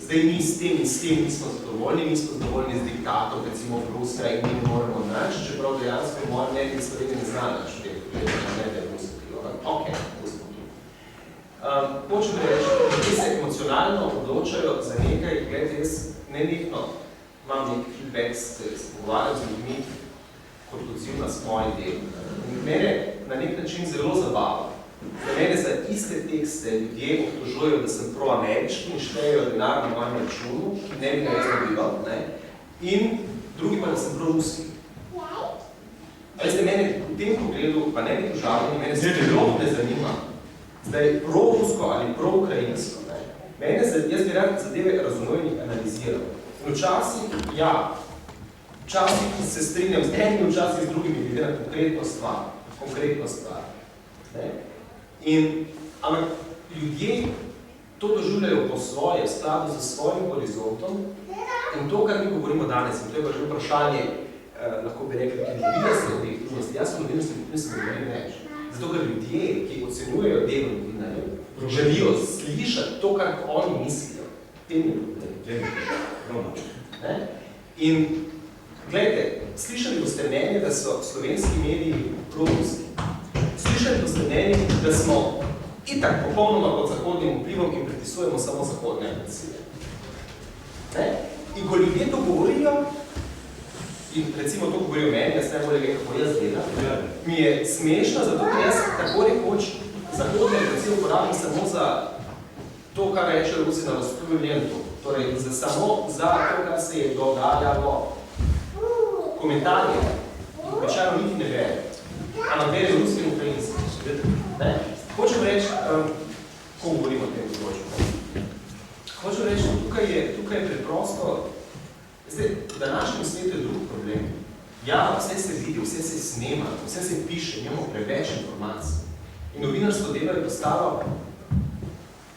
zdaj mi s tem in s tem nismo zadovoljni, mi smo zadovoljni z diktatom, recimo Brusa in mi ne moremo nač, čeprav dejansko moja mnenja Slovenije ne zna nač v tem pogledu, ne da je Brusa krivo. Ok, Brusa tu. Hočem reči, ljudje se emocionalno odločajo za nekaj, glede jaz nenehno imam nek feedback, se pogovarjam z ljudmi kot odziv na svoj del. In mene na nek način zelo zabava, Za mene za iste tekste ljudje obtožujejo, da sem proameriški in štejejo denar na mojem računu, ki ne bi ga jaz dobival, in drugi pa, da sem proruski. Veste, mene v tem pogledu, pa ne bi tožavljeni, mene se zelo ne zanima, zdaj prorusko ali proukrajinsko. Jaz bi rad zadeve razumel in analiziral. Včasih, ja, včasih se strinjam z enimi, včasih z drugimi, glede na konkretno stvar. Ampak ljudje to doživljajo po svoje, v skladu z svojim horizontom in to, kar mi govorimo danes, in to je pa že vprašanje, lahko bi rekli, ki novinarstvo v teh družnosti. Jaz sem novinarstvo nisem govoril več. Zato, ker ljudje, ki ocenjujejo delo novinarjev, želijo slišati to, kar oni mislijo. Tem je problem. In gledajte, slišali boste mnenje, da so slovenski mediji proruski. Slišali boste mnenje, da smo itak popolnoma pod zahodnim vplivom in pritisujemo samo zahodne nacije. In ko ljudje to govorijo, in recimo to govorijo meni, jaz najbolje vem, kako jaz delam, mi je smešno, zato ker jaz tako rekoč zahodne nacije uporabim samo za to, kar reče Rusi na razpoljenju. Torej, samo za to, kar se je dogajalo. Komentarje, običajno niti ne bere. Ampak bere ruski in ukrajinski. Hočem reči, ko govorimo o tem področju. Hočem reči, tukaj je preprosto, zdaj, v današnjem svetu je drug problem. Ja, vse se vidi, vse se snema, vse se piše, imamo preveč informacij. In novinarsko delo je postalo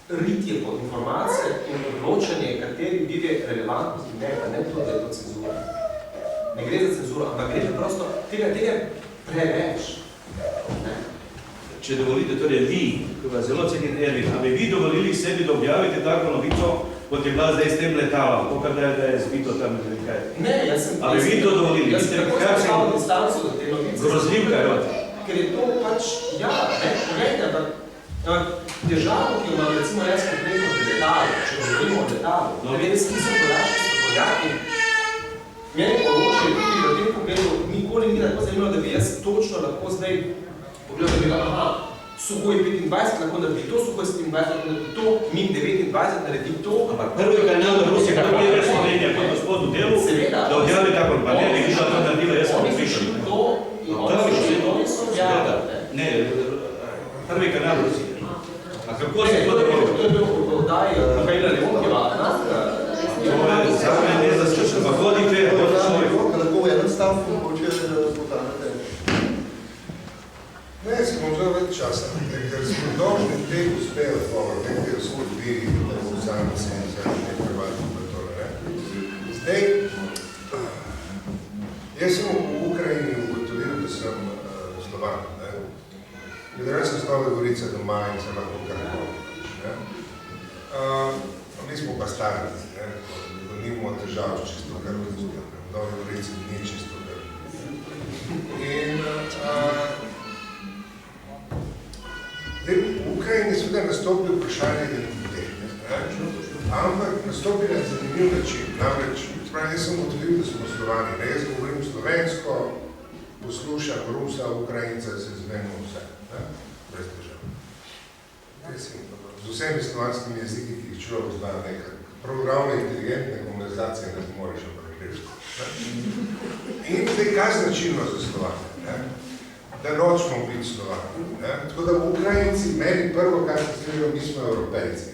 ritje pod informacije in odločanje, kateri vir je relevantnosti, ne to, da je to cenzura. Ne gre za cenzuro, ampak gre prosto tega preveč. Če dovolite, torej vi, ko vas zelo cenim Ervin, a bi vi dovolili sebi, da objavite tako novico, kot je bila zdaj s tem letalom, pokaj da je zbito tam nekaj? Ne, jaz sem... A bi vi to dovolili? Jaz sem tako stavil distanco do te novice. Grozljivka je od? Ker je to pač, ja, pogledajte, ampak težavo, ki jo imam recimo jaz konkretno pri letalu, če govorimo o letalu, res nisem vojaški strokovnjaki, meni orožje tudi v tem pogledu nikoli ni tako zanimljivo, da bi jaz točno lahko zdaj pogledal, da bi ga, Suhoj 25 lahko naredi to, Suhoj 27 lahko naredi to, MiG-29 naredi to. Ampak prvi kanal na Rusiji, kako je Slovenija kot gospodu delu, da odjavi tako, pa ne, nekaj to naredila, jaz sem prišel. Oni so objavljali. Ne, prvi kanal Rusije. A kako se to da bilo? To je bil oddaj Mihajla Leontjeva. To je za me nezaslušno, pa hodite, lahko v enem stavku počeli spotanete. Ne, si bom vzel več časa, ker smo dolžni teh uspel odgovor, nekaj so odbili, da bo vzame se in za nekaj važno pretore. Zdaj, jaz sem v Ukrajini ugotovil, da sem Slovan. Vedel sem z Nove Gorice doma in sem lahko karkoli. Mi smo pa starci, nimamo težav s čisto karkoli. V Nove Gorice ni čisto karkoli. In zdaj, v Ukrajini seveda nastopi vprašanje identitete, ampak nastopi na zanimiv način. Namreč, jaz sem ugotovil, da smo Slovani. Jaz govorim slovensko, poslušam Rusa, Ukrajinca, se zvemo vse. Brez težav. Z vsemi slovanskimi jeziki, ki jih človek zna nekaj. Pravno inteligentne konverzacije ne zmoriš aprekresko. In zdaj, kaj značilno za Slovane? Da nočemo biti Slovani. Tako da v Ukrajinci, meni prvo, kar se stvarjajo, mi smo Evropejci.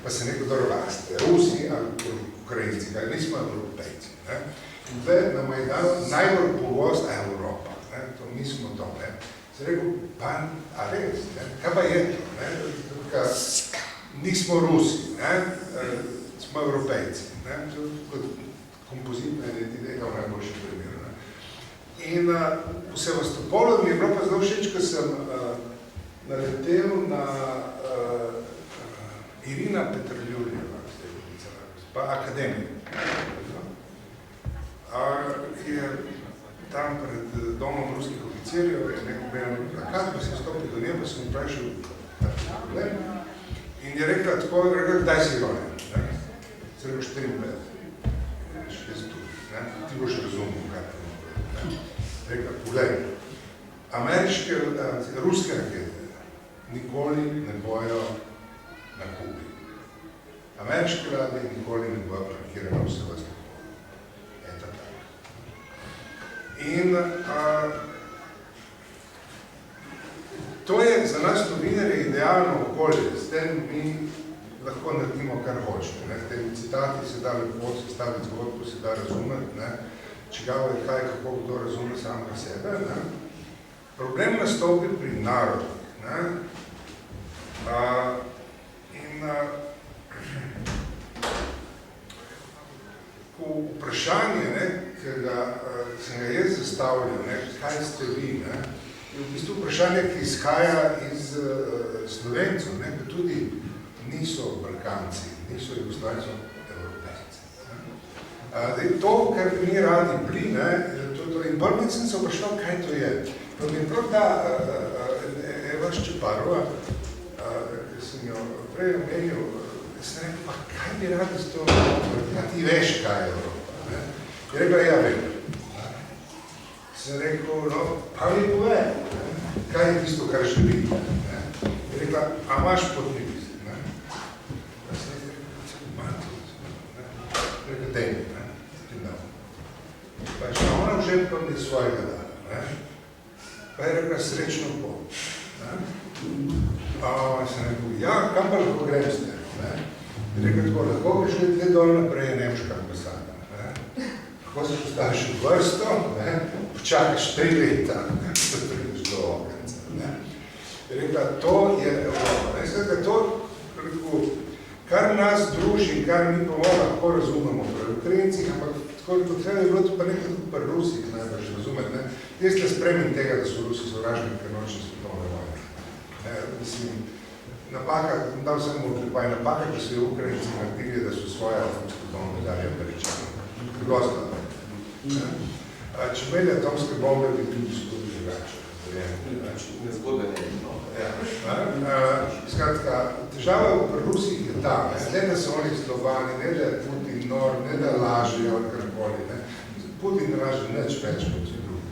Pa se neko dorovaste, Rusi ali Ukrajinci, kaj nismo Evropejci. In na Majdanu najbolj pogost Evropa. To mi smo to. Se rekel, pa, a res, kaj pa je to? Nismo Rusi, smo Evropejci. Kot kompozitna identiteta v najboljši primer. In v Sevastopolu mi je bilo pa zelo všeč, ko sem naletel na Irina Petrljuljeva, pa akademija, ki je tam pred domom ruskih oficirjev, neko bejeno plakat, pa sem stopil do nje, pa sem vprašal problem. In je rekla tako, kdaj si rojen? Se rekel 54, še jaz tudi, ti boš razumel, kaj te Rekla, poglej, ruske rakete nikoli ne bojo na Kubi. Ameriške ladje nikoli ne bojo parkirane v Sevastopolu. Eto tako. In to je za nas novinarje idealno okolje, s tem mi lahko naredimo, kar hočemo. S tem citati se da lepo sestaviti zgodbo, se da razumeti, čigavo je kaj, kako kdo razume samega sebe. Problem nastopi pri narodih. Vprašanje, ki sem ga jaz zastavljal, kaj ste vi, je v bistvu vprašanje, ki izhaja iz Slovencev, ki tudi niso Balkanci, niso Jugoslavci, Evropejci. To, kar bi mi radi bili, in bolj sem se vprašal, kaj to je. Pa mi je prav ta Eva Ščeparova, ki sem jo prej omenil, sem rekel, pa kaj bi radi s to Evropo? Ja, ti veš, kaj je Evropa. Je rekla, ja, vem. Sem rekel, no, pa mi pove, kaj je tisto, kar želi. Je rekla, a imaš potnik? Ja sem rekel, manj to. Rekla, dej, ti dal. Pa je šla ona v žep, pa mi svojega dala. Pa je rekla, srečno pot. Sem rekel, ja, kam pa lahko grem s tem? Je rekla tako, lahko greš le dol naprej je nemška ambasada. Lahko se postaviš v vrsto, počakaš 3 leta, da prideš do okenca. Je rekla, to je Evropa. Skratka, to, kar nas druži, kar mi pa lahko razumemo pri Ukrajincih, ampak tako treba je bilo to pa nekaj tudi pri Rusih najbolj razumeti. Jaz ne spremim tega, da so Rusi sovražni, ker nočne svetovne vojne. Mislim, napaka, dal sem mu oklepaj napaka, da so je Ukrajinci naredili, da so svoje atomske bombe dali Američani. Grozno. Če imeli atomske bombe, bi tudi skupaj drugače. Nezgodbe ne bi. Skratka, težava v Rusih je ta, ne da so oni Slovani, ne da je Putin nor, ne da lažejo karkoli. Putin ne laže nič več kot vsi drugi.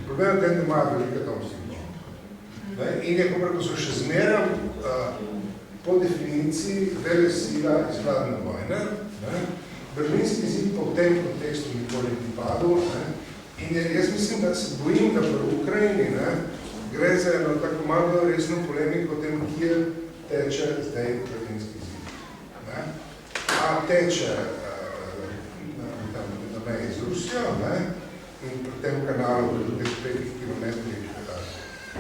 Problem je tem, da imajo velike atomske bombe. In je, ko so še zmeraj po definiciji vele sila iz hladne vojne. Berlinski zid po tem kontekstu nikoli ni padel. In jaz mislim, da se bojim, da pri Ukrajini gre za eno tako malo resno polemiko o tem, kje teče zdaj berlinski zid. A teče na meji z Rusijo in pri tem kanalu v 5 kilometrih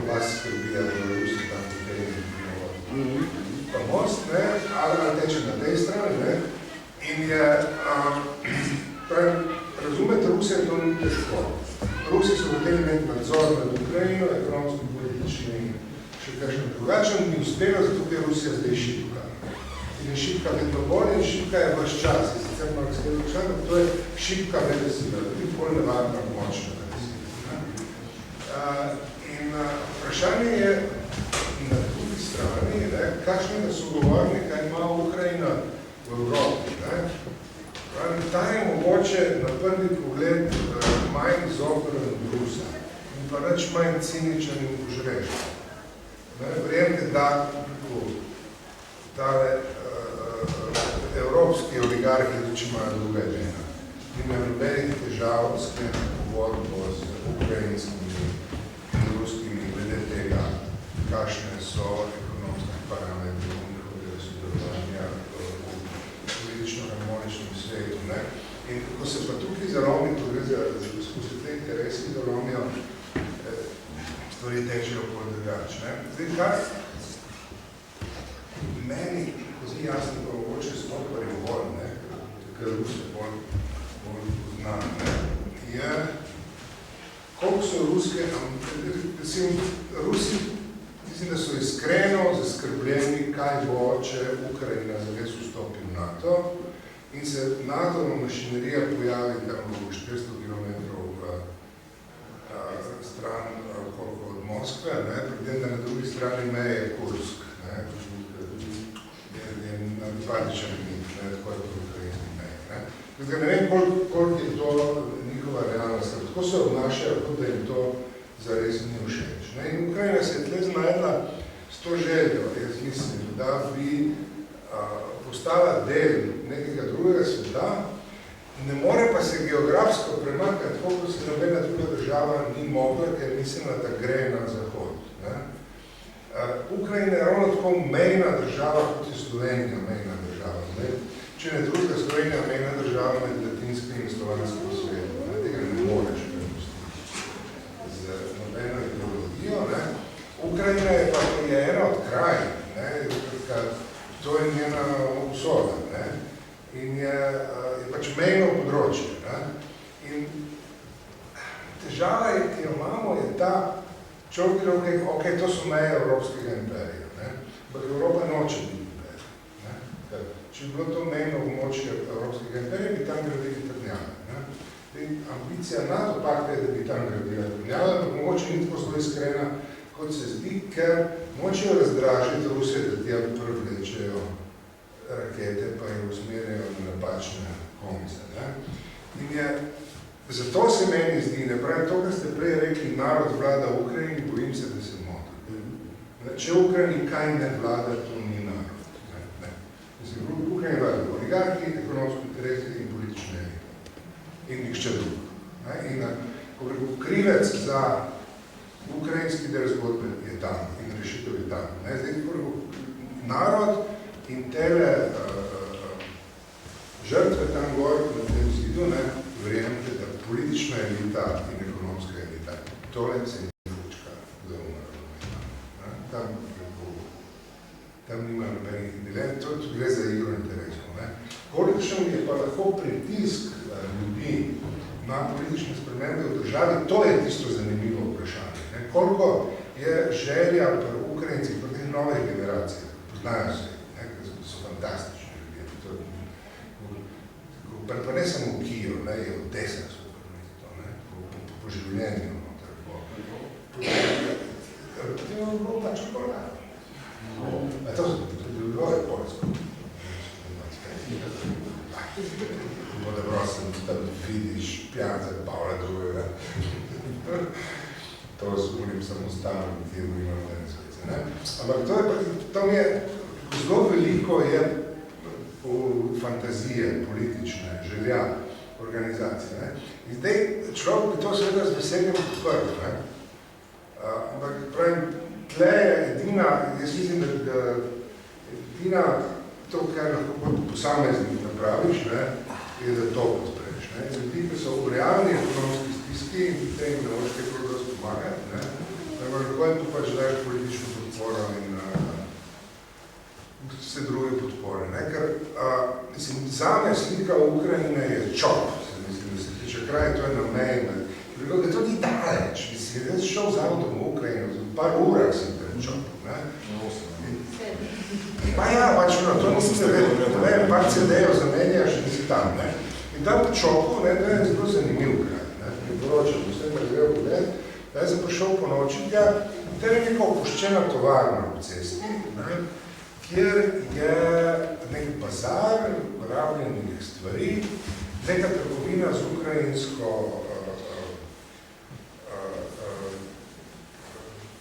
vas skrbija v Rusiji, tam v tej pa most, ali teče na tej strani, in je, razumete, Rusija to ni težko. Rusi so hoteli imeti nadzor nad Ukrajino, ekonomski, politični in še kakšen drugačen, ni uspelo, zato je Rusija zdaj šipka. In je šipka vedno bolj in šipka je vaš čas. In sicer malo skoro vprašanje, to je šipka velesila, tudi bolj nevarna močna velesila. In vprašanje je na drugi strani, kakšnega sogovornika ima Ukrajina v Evropi. Ta je mogoče na prvi pogled manj zoperen od Rusa in pa nič manj ciničen in požrešen. Verjemte, da tale evropski oligarhi, če imajo druga imena, nimajo nobenih težav s pogodbo z ukrajinskimi in ruskimi glede tega, kakšne so ekonomske parametre njihovega sodelovanja harmoničnem svetu. In ko se pa tukaj zalomi, ko gre za skozi te interesi zalomijo, stvari tečejo bolj drugače. Zdaj, kar meni, ko zdi jasno, pa mogoče stopar je bolj, ker Ruse bolj poznam, je, koliko so ruske, Rusi, mislim, da so iskreno zaskrbljeni, kaj bo, če Ukrajina zares vstopi v NATO in se NATO-va mašinerija pojavi tam v 400 km stran koliko od Moskve, predtem, da na drugi strani meje je Kursk, je na Batičan mit, tako je po ukrajinski meji. Ne vem, koliko je to njihova realnost, tako se obnašajo, kot da jim to zares ni všeč. In Ukrajina se je tle znajdla s to željo, jaz mislim, da bi postala del nekega drugega sveta, ne more pa se geografsko premakati, tako kot se nobena druga država ni mogla, ker mislila, da gre na zahod. Ne? Ukrajina je ravno tako mejna država, kot je Slovenija mejna država. Ne? Če ne druga, Slovenija mejna država med latinskim in slovanskim svetom. Ne? Tega ne moreš prepustiti z nobeno ideologijo. Ne? Ukrajina je pa ena od kraj, ne? To je njena usoda. Ne? In je pač mejno področje. Ne? In težava, ki jo imamo, je ta, človek je, ok, to so meje Evropskega imperija, ampak Evropa noče biti imperija. Ne? Če bi bilo to mejno območje Evropskega imperija, bi tam gradili trdnjave. Ambicija NATO pakta je, da bi tam gradila trdnjave, ampak mogoče ni tako zelo iskrena, kot se zdi, ker močejo razdražiti Rusije, da tja prevlečejo rakete, pa jih usmerjajo na napačne konce. Ne? In je, zato se meni zdi, ne pravim to, kar ste prej rekli, narod vlada v Ukrajini, bojim se, da se moti. Če v Ukrajini kaj ne vlada, to ni narod. Ne. Mislim, v Ukrajini vlada oligarhi, ekonomski interesi in politične elite. In nihče drug. In ko rekel, krivec za ukrajinski del zgodbe je tam in rešitev je tam. Zdaj, ko rekel, narod in tele žrtve tam gor na tem zidu, verjemite, da politična elita in ekonomska elita, tole se ni fučka za umrlo. Tam nima nobenih dilem, to gre za igro interesov. Kolikšen je pa lahko pritisk ljudi na politične spremembe v državi, to je tisto zanimivo vprašanje. Koliko je želja pri Ukrajincih, pri teh novih generacijah, poznajo se, so fantastični ljudje. Pa ne samo v Kijev, je od desna super, po življenju. To je bilo pač porado. To je bilo je Poljsko. Bude prosim, da vidiš pijanca Pavla II. To s unim samostanom, ki imam Venezuelice. Ampak tam je zelo veliko je fantazije, politične, želja, organizacije. In zdaj človek bi to seveda z veseljem podprl. Ampak pravim, tle je edina, jaz mislim, da edina to, kar lahko posameznik napraviš, je, da to podpreš. Ljudi, ki so v realni ekonomski stiski in te jim ne moreš kaj prav pomagati, lahko jim tu pač daš politično podporo in vse druge podpore. Ker, zame slika Ukrajine je čop, mislim, da se tiče kraja, to je na meji. Ker to ni daleč, mislim, jaz šel z avtom v Ukrajino, v par urah sem pred čopom. Pa ja, pač, to nisem se vedel, par CD-jev zamenjaš in si tam. In tam po čopu, to je zelo zanimiv kraj, priporočam, vsem razvejo pogled, da je zaprišel po noči, ter je neka opuščena tovarna v cesti, kjer je nek bazar rabljenih stvari, neka trgovina z ukrajinsko,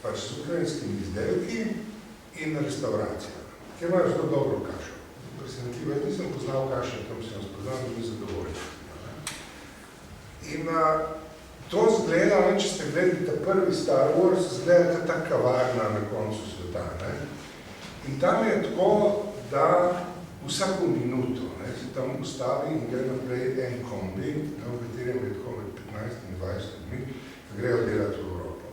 pač z ukrajinskimi izdelki in restauracija, kjer imajo zelo dobro kašo. Presenetljivo, jaz nisem poznal kaše, tam sem spoznal, da bi zadovoljil. In to zgleda, če ste gledali ta prvi Star Wars, zgleda ta kavarna na koncu sveta. In tam je tako, da vsako minuto se tam ustavi in gre naprej en kombi, v katerem je tako med 15 in 20 dni, da grejo delati v Evropo.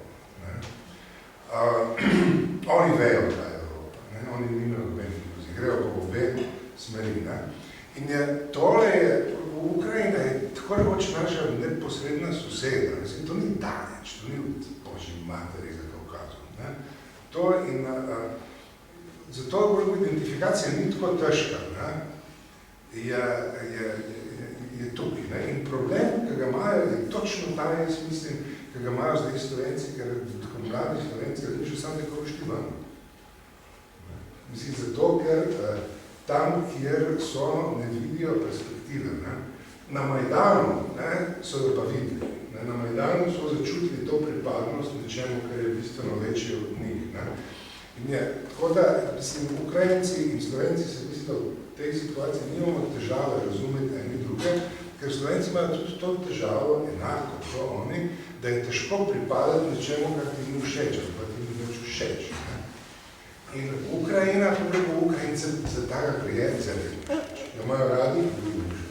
Oni vejo, da je Evropa, oni nimajo nobenih iluzij, grejo po obe smeri. In tole je, v Ukrajina je tako rekoč naša neposredna soseda, to ni daleč, to ni v božji materi za Kaukazom. Zato identifikacija ni tako težka, je tukaj. In problem, ki ga imajo, je točno ta, jaz mislim, ki ga imajo zdaj Slovenci, ker tako mladi Slovenci različno samo tako vštivano. Mislim, zato, ker tam, kjer so, ne vidijo perspektive. Na Majdanu so jo pa videli. Na Majdanu so začutili to pripadnost nečemu, kar je bistveno večje od njih. In je, tako da, mislim, Ukrajinci in Slovenci se mislim, da v tej situaciji nimamo težave razumeti eni druge, ker Slovenci imajo tudi to težavo, enako kot oni, da je težko pripadati nečemu, kar ti ni všeč, ali pa ti ni več všeč. Ne? In Ukrajina, pa preko Ukrajince za taka klijenca ne všeč. Da imajo radi, ki bi všeč.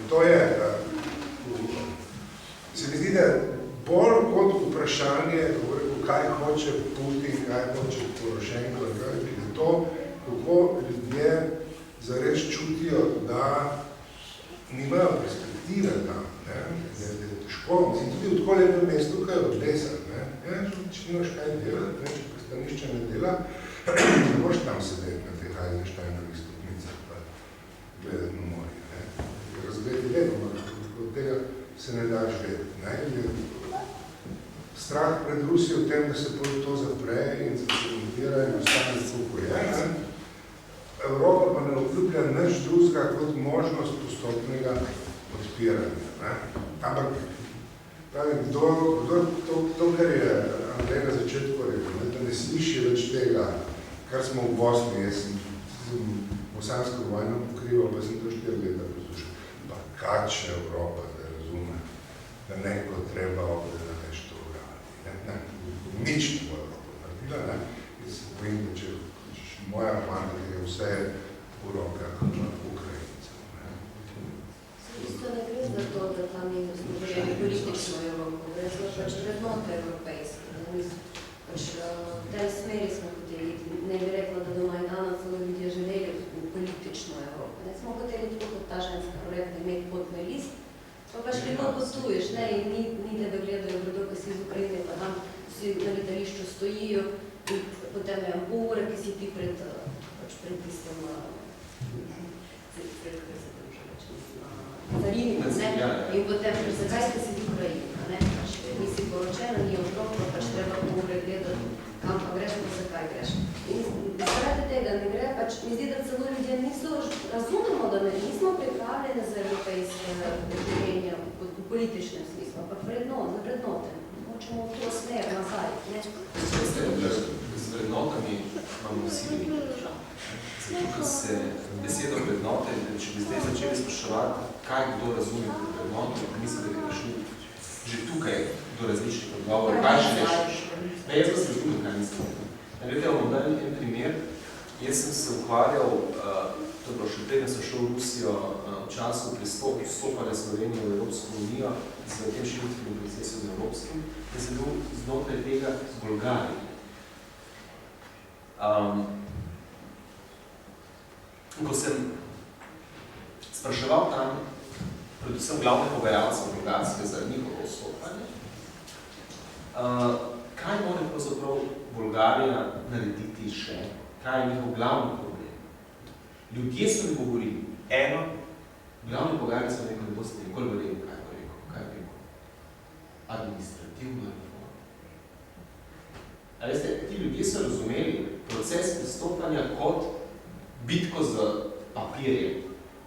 To je, se mi zdi, da bolj kot vprašanje, kaj hoče Putin, kaj hoče Porošenko, je to, kako ljudje zares čutijo, da nimajo perspektive tam, ne? Da je težko. Mislim, tudi v tako lepem mestu, kaj je odlesati, ne? Ja, če nimaš kaj delati, ne? Če pristanišče ne dela, ne moraš tam sedeti na teh Eisensteinovih stopnicah, pa gledati na morje, ne? Razgledi vedno, od tega se ne daš vedeti, ne? Strah pred Rusijo v tem, da se to zapre in se cementira in ostane tako je, ne? Evropa pa ne obljublja nič drugega kot možnost postopnega odpiranja. Ne? Ampak, pravim, to, kar je Andrej na začetku rekel, da ne sliši več tega, kar smo v Bosni, jaz sem bosansko vojno pokrival, pa sem to 4 leta poslušal. Pa kakšna Evropa, da razume, da neko treba obdela nešto uradi. Nič ne bo Evropa naredila, ne? Jaz se bojim, da če moja mama je vse v rokah Ukrajincev. Isto ne gre za to, da tam je vzmoženi politično Evropo, gre za pač vrednote evropejske. V tej smeri smo hoteli, ne bi rekla, da do Majdana celo ljudje želeli politično Evropo. Ne smo hoteli tako kot ta ženska projekta imeti potni list, pa pač kako potuješ, ne, in ni tebe gledajo gredo, ki si iz Ukrajine, pa tam si na letališču stojijo, in potem je pol ure, ki si ti pred tistem carinima, in potem, zakaj ste si v Ukrajini, ne? Nisi poročena, ni otrok, pač treba pol ure gledati, kam pa greš, pa zakaj greš. In zaradi tega ne gre, pač mi zdi, da celo ljudje niso, razumemo, da nismo pripravljeni za evropejske življenja v političnem smislu, ampak za vrednote. Hočemo v to smer nazaj, ne? Z vrednotami imamo vsi zato, ker se besedo vrednote, če bi zdaj začeli spraševati, kaj kdo razume kot vrednote, mislim, da bi prišli že tukaj do različnih odgovorov. Kaj želiš? Ne, jaz pa se razumem, kaj mislim. Glede, bom dal en primer. Jaz sem se ukvarjal, to je bilo še preden sem šel v Rusijo v času pristopanja Slovenije v Evropsko unijo z tem širitvenim procesom evropskim in sem bil znotraj tega z Bolgarije. Ko sem spraševal tam, predvsem glavne pogajalce bolgarske za njihovo vstopanje, kaj mora pravzaprav Bolgarija narediti še? Kaj je njihov glavni problem? Ljudje so mi govorili, eno, glavni pogajalci so rekel, ne boste nikoli verjeli, kaj je rekel? Administrativna reforma. A veste, ti ljudje so razumeli proces pristopanja kot bitko z papirjem,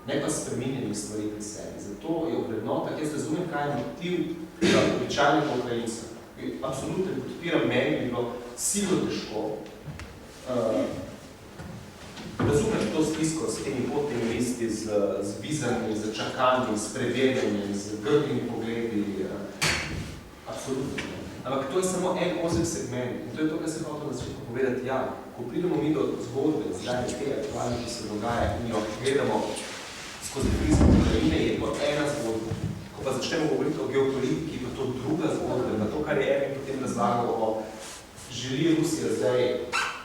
ne pa spreminjenih stvari pri sebi. Zato je v vrednotah, jaz razumem, kaj je motiv za običajnega Ukrajinca. Absolutno podpiram, meni bi bilo silno težko. Razumem to stisko s temi potnimi listi, z vizami, z čakanji, s preverjanjem, z grdimi pogledi. Absolutno. Ampak to je samo en ozek segment. In to je to, kar se hotel na začetku povedati. Ja, ko pridemo mi do zgodbe, zdaj te aktualne, ki se dogaja in jo gledamo skozi prizem Ukrajine, je to ena zgodba. Ko pa začnemo govoriti o geopolitiki, pa to druga zgodba, pa to, kar je Emin potem razlagal o želi Rusija zdaj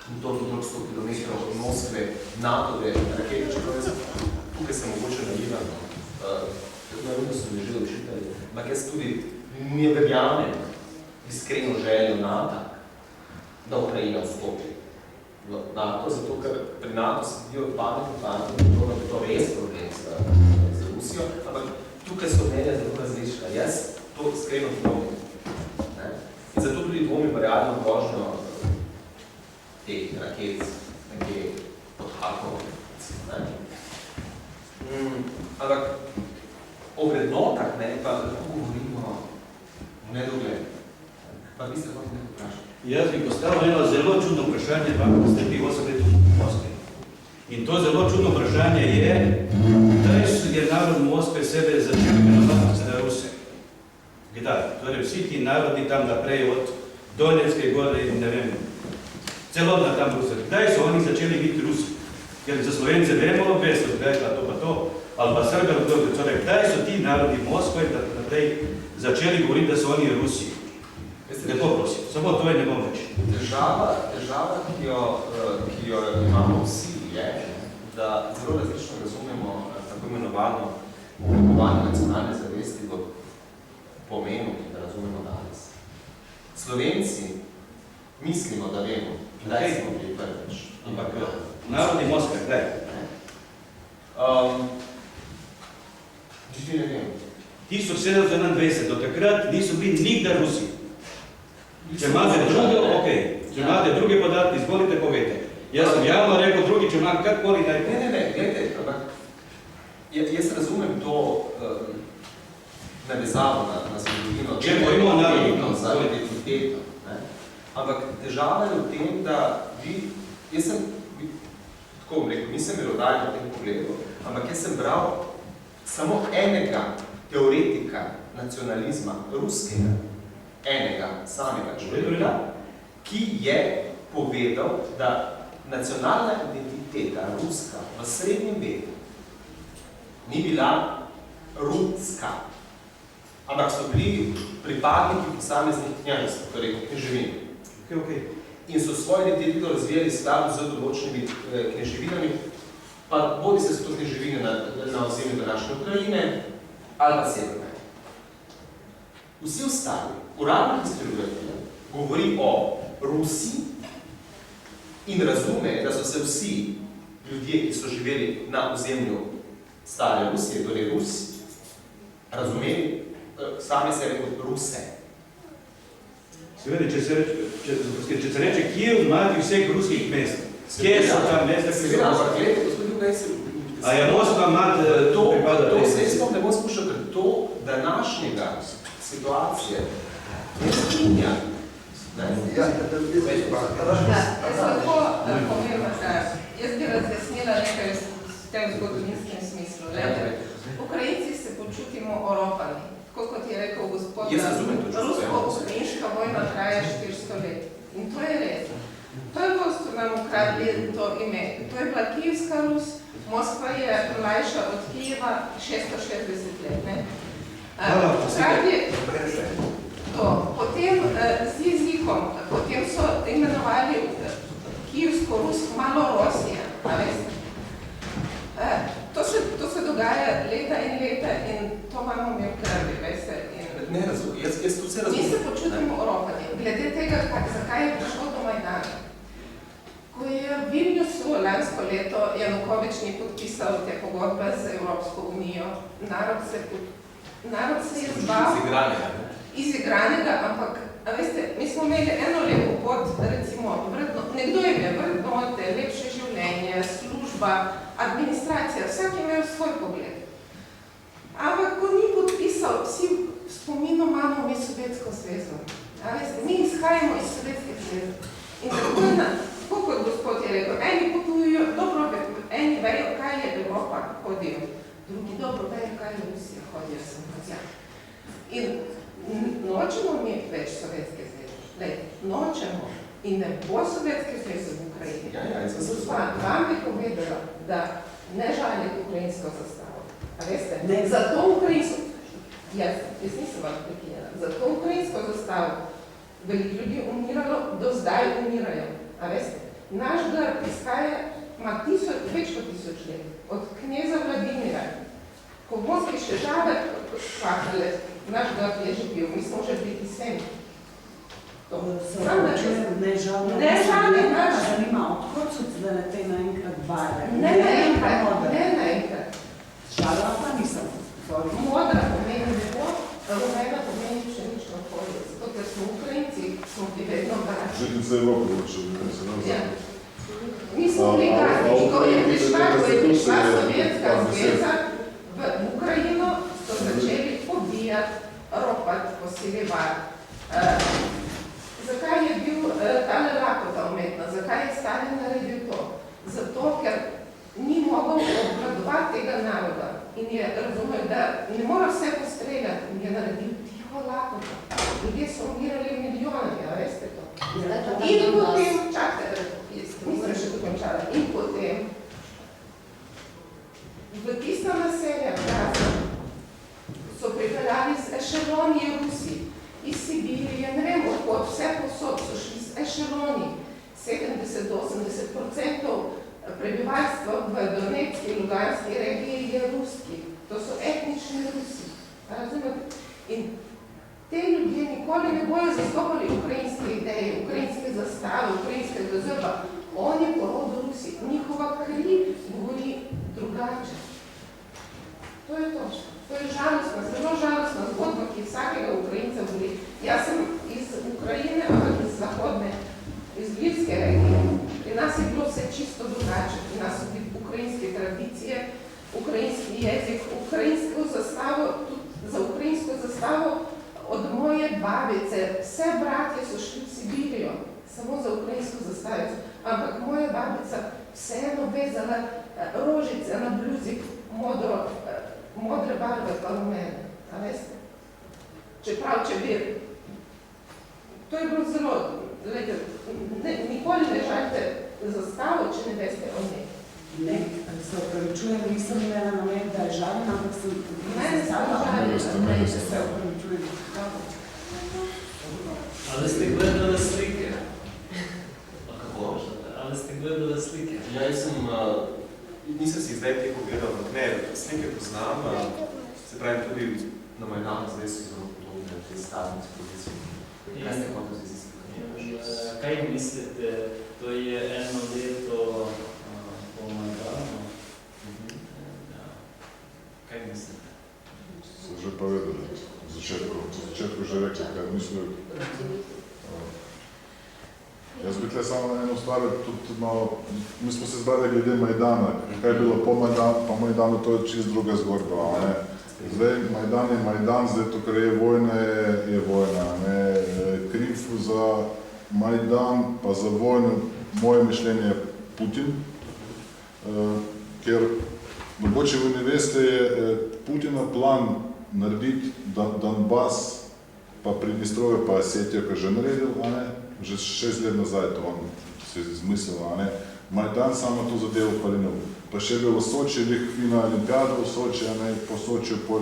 in to do 100 km od Moskve, NATO-ve, rakete, čeprav jaz tukaj sem mogoče naivan, naravno so mi že učitelji, ampak jaz tudi ne verjamem iskreno željo NATO, da Ukrajina vstopi v NATO, zato ker pri NATO sedijo pametni, da bi to res problem za Rusijo, ampak tukaj so mnenja zelo različna. Jaz to iskreno dvomim. In zato tudi dvomim v realno grožnjo teh raket nekje pod Harkovom. Ampak o vrednotah pa lahko govorimo v nedogled. Pa vi ste hotel nekaj vprašati. Jaz bi postavil eno zelo čudno vprašanje, ko ste bili 8 let v Moskvi. In to zelo čudno vprašanje je, kdaj je narod Moskve sebe začel imenovati za Ruse? Kdaj? Torej vsi ti narodi tam naprej od Donetske gore in ne vem, celotna tam Rusija. Kdaj so oni začeli biti Rusi? Ker za Slovence vemo, veste, kdaj je pa to, ali pa Srber, torej kdaj so ti narodi Moskve naprej začeli govoriti, da so oni Rusi? Lepo prosim, samo to je ne bom več. Težava, ki jo imamo vsi, je, da zelo različno razumemo tako imenovano oblikovanje nacionalne zavesti v pomenu, ki ga razumemo danes. Slovenci mislimo, da vemo, kdaj smo bili prvič. Ampak narodi Moskve, kdaj? Čisti ne vem. 1721, do takrat niso bili nikdar Rusi. Če imate druge podatke, izvolite povete. Jaz sem javno rekel drugi, če imam kakoli naj... Ne, gledajte, ampak jaz razumem to navezavo na zgodovino. Če pojmo narodno, za identiteto. Ampak težava je v tem, da jaz sem, tako bom rekel, nisem merodajn v tem pogledu, ampak jaz sem bral samo enega teoretika nacionalizma ruskega, enega samega človeka, ki je povedal, da nacionalna identiteta ruska v srednjem veku ni bila ruska, ampak so bili pripadniki posameznih knjažestv, torej kneževin. In so svojo identiteto razvijali skladu z določenimi kneževinami, pa bodi se so to kneževine na ozemlju današnje Ukrajine ali pa severne. Vsi ostali, uradni historiografija, govori o Rusiji in razume, da so se vsi ljudje, ki so živeli na ozemlju stare Rusije, torej Rusi, razumeli sami sebe kot Ruse. Seveda, če se reče Kijev, imate vseh ruskih mest. Kje so ta mesta, ki so... Seveda, ampak gledajte, gospodin Gajser, a je Moskva imate pripada? To se jaz ne bom skušal, ker to današnjega situacije ne strinja. Jaz bi razjasnila nekaj v tem zgodovinskem smislu. Ukrajinci se počutimo oropani. Tako kot je rekel gospod, rusko-ukrajinska vojna traja 400 let. In to je res. Prvo so nam ukradli to ime. To je bila Kijevska Rus. Moskva je mlajša od Kijeva 660 let. Potem z jezikom, potem so imenovali Kijevsko Rus Malorosija. To se dogaja leta in leta in to imamo mi v krvi, veste. Ne razumem, jaz to vse razumem. Mi se počutimo oropani. Glede tega, zakaj je prišlo do Majdana. Ko je v Vilniusu lansko leto Janukovič ni podpisal te pogodbe z Evropsko unijo, narod se je zbal izigranega, ampak veste, mi smo imeli eno lepo pot, recimo, nekdo je imel vrednote, lepše življenje, služba, administracija, vsak je imel svoj pogled. Ampak ko ni podpisal, vsi spomino imamo mi Sovjetsko zvezo. Mi izhajamo iz Sovjetske zveze. In tako je tako kot gospod je rekel, eni potujejo, dobro, eni vejo, kaj je Evropa, hodijo. Drugi dobro vejo, kaj je Rusija, hodijo sem hodja. In nočemo mi več Sovjetske zveze. Nočemo. In ne bo Sovjetske zveze v Ukrajini. Vam bi povedala, da ne žalite ukrajinsko zastavo. A veste? Zato ukrajinsko... Jaz nisem vas prekinjala. Zato ukrajinsko zastavo veliko ljudi umiralo, do zdaj umirajo. A veste? Naš grb izhaja ima več kot 1000 let. Od kneza Vladimira. Ko v Moskvi še žabe kvakale, naš grb je že bil. Mi smo že bili svemi. Ne žalne, zanima, odkot so zdaj te naenkrat barve? Ne naenkrat. Žalva pa nisem. Modra pomeni nebo, rumena pomeni pšenično polje. Zato, ker smo Ukrajinci, smo bili vedno brači. Želim se Evropi, če ne se nazaj. Mi smo bili brači. Ko je prišla Sovjetska zveza v Ukrajino, so začeli pobijati, ropati, posiljevati. zakaj je bil tale lakota umetna, zakaj je Stalin naredil to? Zato, ker ni mogel obvladovati tega naroda in je razumel, da ne mora vse postreljati in je naredil tiho lakoto. Ljudje so umirali milijonami, a veste to? In potem, čakajte, nisem še dokončala, in potem v tista naselja Prazna so pripeljali z ešelonji Rusi iz Sibirije, ne vem, odkot vse posod so šli z ešelonji. 70-80% prebivalstva v Donetski in Luganski regiji je ruski. To so etnični Rusi. Razumete? In te ljudje nikoli ne bojo zastopali ukrajinske ideje, ukrajinske zastave, ukrajinskega zrba. On je porodo Rusi. Njihova kri govori drugače. To je to. To je žalostna, zelo žalostna zgodba, ki vsakega Ukrajinca boli. Jaz sem iz Ukrajine, ampak iz zahodne, iz Lvivske regije. Pri nas je bilo vse čisto drugače. Pri nas so bili ukrajinske tradicije, ukrajinski jezik, ukrajinsko zastavo, tudi za ukrajinsko zastavo od moje babice. Vse bratje so šli v Sibirijo, samo za ukrajinsko zastavico. Ampak moja babica vseeno vezala rožice na bluzik modre barve pa rumene. A veste? Čeprav, če bi... To je bilo zelo... Nikoli ne žalite zastavo, če ne veste o njej. Ne, se opravičujem, nisem imela namen, da je žalina, ampak sem... Mene samo žalila. Se opravičujem. Ali ste gledali slike? Ali ste gledali slike? Ja, jaz sem... Nisem si zdaj teh pogledal, ampak ne, slike poznam, se pravi tudi na Majdanu, zdaj so zelo podobne te stavnice pozicije. Kaj ste kompoziciji? Kaj mislite, to je eno leto po Majdanu? Kaj mislite? Se že povedali, v začetku že rekli, kaj mislijo. Jaz bi tle samo eno stvar, tudi malo, mi smo se zbrali glede Majdana, kaj je bilo po Majdanu, to je čist druga zgodba, ne. Zdaj, Majdan je Majdan, zdaj to, kar je vojna, je vojna, ne. Kriv za Majdan, pa za vojno, moje mišljenje je Putin, ker mogoče vi ne veste, je Putina plan narediti Donbas, pa Pridnestrovje, pa Osetijo, kar že naredil, a ne. Že 6 let nazaj to on se izmislil, a ne. Majdan samo to zadevo palinil. Pa še bilo Soči, fina olimpijada v Soči, a ne, po Sočiju pol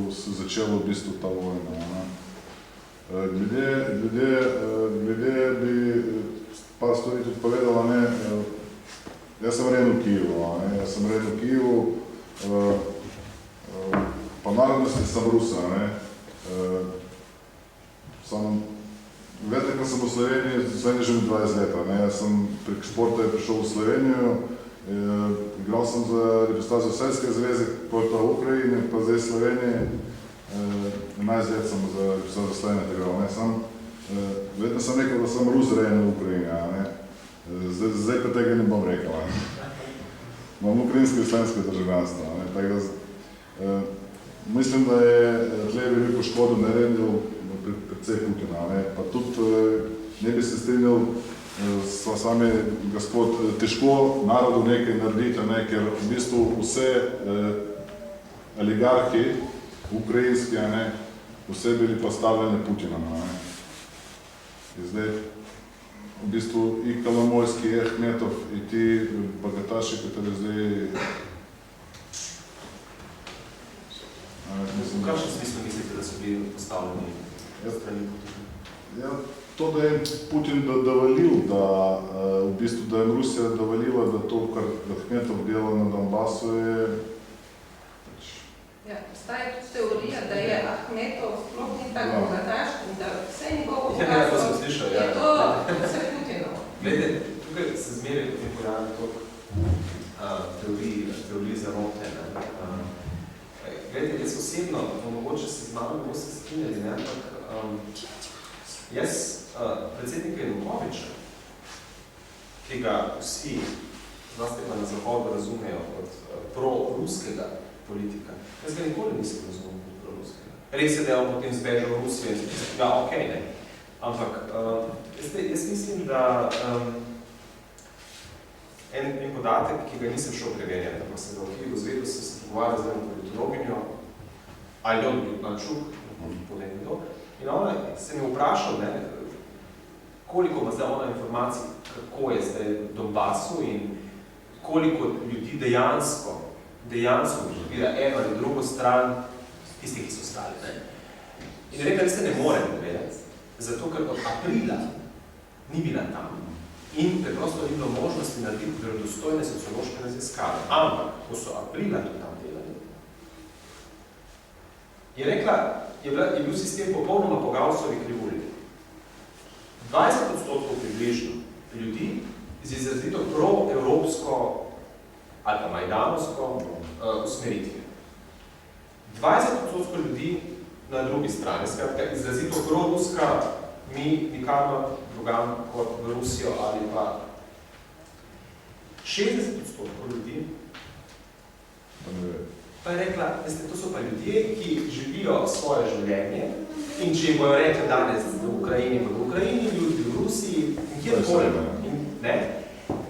se začelo v bistvu ta vojna, a ne. Glede bi par stvari tudi povedal, a ne, jaz sem rojen v Kijevu, a ne, pa narodnosti sem Rusa, a ne. Vedno, ko sem v Sloveniji, zdaj že 20 let, ne, jaz sem prek športa prišel v Slovenijo, igral sem za reprezentacijo Sovjetske zveze proti Ukrajini, pa zdaj Sloveniji, 11 let sem za reprezentacijo Slovenije igral, ne, vedno sem rekel, da sem Rus rojen v Ukrajini, ne, zdaj pa tega ne bom rekel, ne. Imam ukrajinsko in slovensko državljanstvo, ne, tako da mislim, da je tle veliko škodo naredil predvsej Putina, ne, pa tudi ne bi se strinjal s vami, gospod, težko narodu nekaj narediti, ne, ker v bistvu vse oligarhi ukrajinski, ne, vse bili postavljeni Putina, ne. In zdaj v bistvu i Kolomojski, i Ahmetov, i ti bogataši, kateri zdaj... V kakšnem smislu mislite, da so bili postavljeni strani Putina? Ja, to, da je Putin dovolil, da v bistvu, da je Rusija dovolila, da to, kar Ahmetov dela na Donbasu, je... Ja, obstaja tudi teorija, da je Ahmetov sploh ni tako bogataš, da vse njegovo bogatstvo je to vse Putinovo. Glede, tukaj se zmeri potem pojavlja toliko teorij zarote. Glede, jaz osebno, mogoče se z mano boste strinjali, ne, ampak jaz predsednika Janukoviča, ki ga vsi, zlasti pa na Zahodu razumejo kot pro-ruskega politika, jaz ga nikoli nisem razumel kot pro-ruskega. Res je, da je on potem zbežal v Rusijo in se ja, okej, ne. Ampak, jaz mislim, da en podatek, ki ga nisem šel preverjati, ampak sem ga v Kijevu zvedel, sem se pogovarjal z eno politologinjo, Aljon Ljublančuk, povem kdo, in ona se mi vprašal, ne, koliko ima zdaj ona informacij, kako je zdaj v Donbasu in koliko ljudi dejansko podpira eno ali drugo stran tistih, ki so stali. Ne. In je rekla, da se ne morem povedati, zato ker od aprila ni bila tam in preprosto ni bilo možnosti narediti verodostojne sociološke raziskave. Ampak, ko so aprila to tam delali, je rekla, je bil sistem popolnoma po Gaussovi krivulji. 20% približno ljudi z izrazito pro-evropsko ali pa majdanovsko usmeritvijo. 20% ljudi na drugi strani, skratka, izrazito pro-ruska, mi nikamor drugam kot v Rusijo ali pa 60% ljudi pa je rekla, veste, to so pa ljudje, ki živijo svoje življenje in če jim bojo rekli danes v Ukrajini, pa v Ukrajini, ljudi v Rusiji in kjerkoli.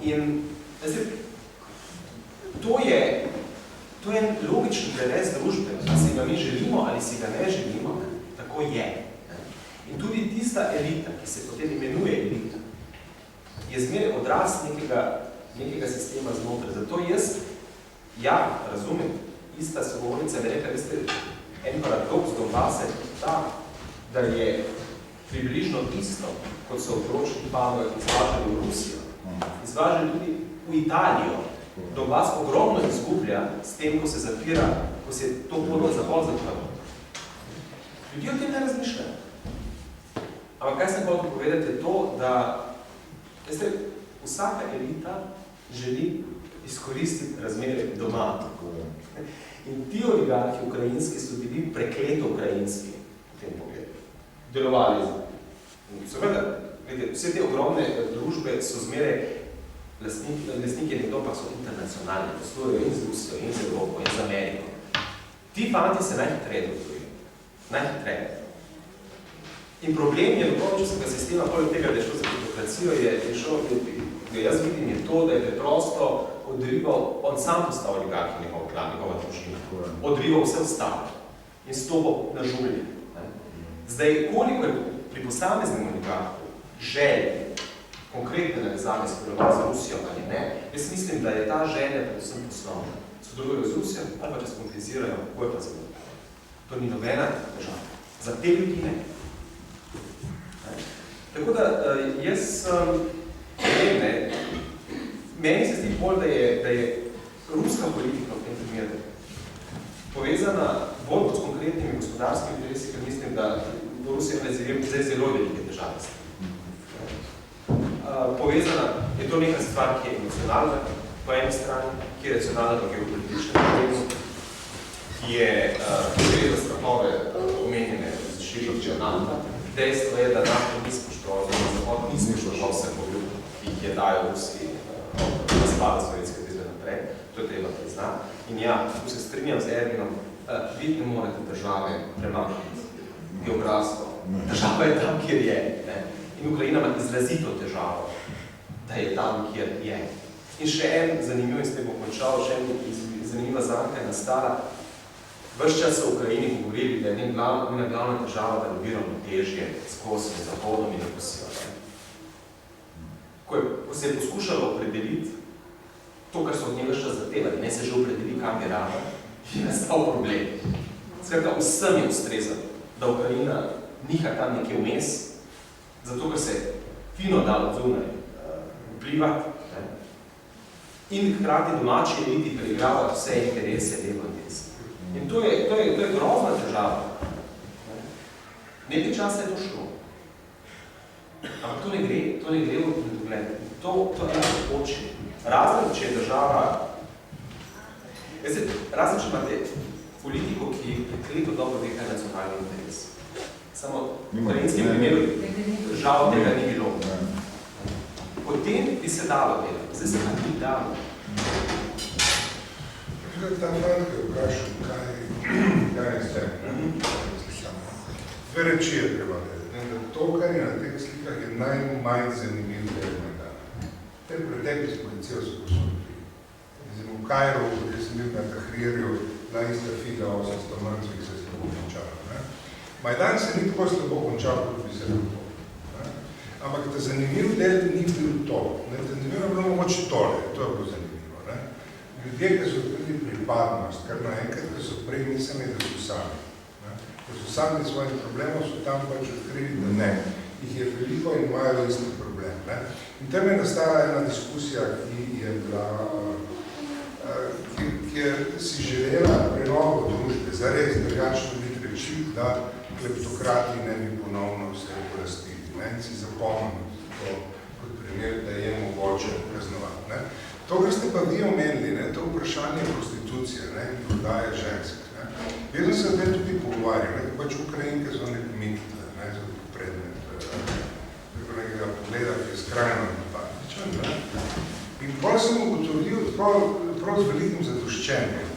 In veste, to je en logičen prerez družbe, da si ga mi želimo ali si ga ne želimo, tako je. In tudi tista elita, ki se potem imenuje elita, je zmeraj odraz nekega sistema znotraj. Zato jaz, razumem, ista sogovornica je rekla, veste, en paradoks Donbasa je ta, da je približno isto, kot so otročni panovi izvažali v Rusijo, izvažali tudi v Italijo. Donbas ogromno izgublja s tem, ko se zapira, ko se to podlo zapol zapravo. Ljudje o tem ne razmišljajo. Ampak kaj sem hotel povedati je to, da veste, vsaka elita želi izkoristiti razmere doma. In ti oligarhi ukrajinski so bili prekleto ukrajinski v tem pogledu. Delovali. Seveda, vse te ogromne družbe so zmeraj lastniki nekdo, pa so internacionalni, poslujejo in z Rusijo, in z Evropo, in z Ameriko. Ti fanti se najhitreje dotujejo. Najhitreje. In problem je dokončnega sistema, poleg tega, da je šlo za kritokracijo, jaz vidim je to, da je preprosto odrival, on sam postal oligarh njegov klan, njegova družina, odrival vse ostalo in stopil na žulje. Zdaj, koliko je pri posameznem oligarhu želje, konkretne navezave sodelovati z Rusijo ali ne, jaz mislim, da je ta želja predvsem poslovna. Sodelujejo z Rusijo ali pa če se konkretizirajo, kako je pa zelo. To ni nobena država. Za te ljudi ne. Tako da jaz ne, meni se zdi bolj, da je ruska politika v tem primeru povezana bolj kot s konkretnimi gospodarskimi interesi, ker mislim, da v Rusiji je zdaj zelo velike države. Povezana je to neka stvar, ki je emocionalna po eni strani, ki je racionalna po geopolitičnem problemu, ki je za strahove omenjene z širitvijo NATO. Dejstvo je, da NATO ni spoštoval, Zahod ni spoštoval vse poljub, ki jih je dajal Rusiji razpada Sovjetske zveze naprej. To je treba priznati. In ja, tu se strinjam z Ervinom, vi ne morete države premakniti geografsko. Država je tam, kjer je. Ne? In Ukrajina ima izrazito težavo, da je tam, kjer je. In še en zanimiv, in s tem bom končal, še en zanimiva zanka je nastala. Ves čas so v Ukrajini govorili, da je njena glavna težava, da lobiramo težje s Kosom, Zahodom in Rusijo. Ko se je poskušalo opredeliti to, kar so od njega še zatevali, ne se že opredeli, kam je rada, je nastal problem. Skratka, vsem je ustrezalo, da Ukrajina niha tam nekje vmes, zato ker se fino da od zunaj vplivati in hkrati domači eliti preigravati vse interese levo in desno. In to je grozna težava. Nekaj časa je to šlo. Ampak to ne gre v nedogled. To je napoči. Razen, če je država... Razen, če imate politiko, ki prekleto dobro ve, kaj je nacionalni interes. Samo v ukrajinskem primeru žal tega ni bilo. Potem bi se dalo delati. Zdaj se ni dalo. Ta mladka je vprašal, kaj je s tem. Dve reči je treba vedeti. to, kar je na teh slikah, je najmanj zanimiv del Majdana. Te pretepi s policijo so posodili. V Kajru, kjer sem bil na Tahrirju, na ista fila 800 mrtvih se slabo končalo. Majdan se ni tako slabo končal, kot bi se lahko. Ampak ta zanimiv del ni bil to. Zanimivo je bilo mogoče tole, to je bilo zanimivo. Ljudje, ki so odkrili pripadnost, kar naenkrat, ki so prej mislili, da so sami. Ko so sami svojih problemov, so tam pač odkrili, da ne. Jih je veliko in imajo isti problem. In tam je nastala ena diskusija, ki je bila, ki je si želela prenovo družbe, zares drugačno biti reči, da kleptokrati ne bi ponovno vse oblastili. In si zapomnil to kot primer, da je mogoče kaznovati. To, kar ste pa vi omenili, to vprašanje prostitucije in prodaje žensk. Jaz sem se zdaj tudi pogovarjal, da pač Ukrajinke so nek mit, so predmet nekega pogleda, ki je skrajno napadičen. In bolj sem ugotovil prav z velikim zadoščenjem,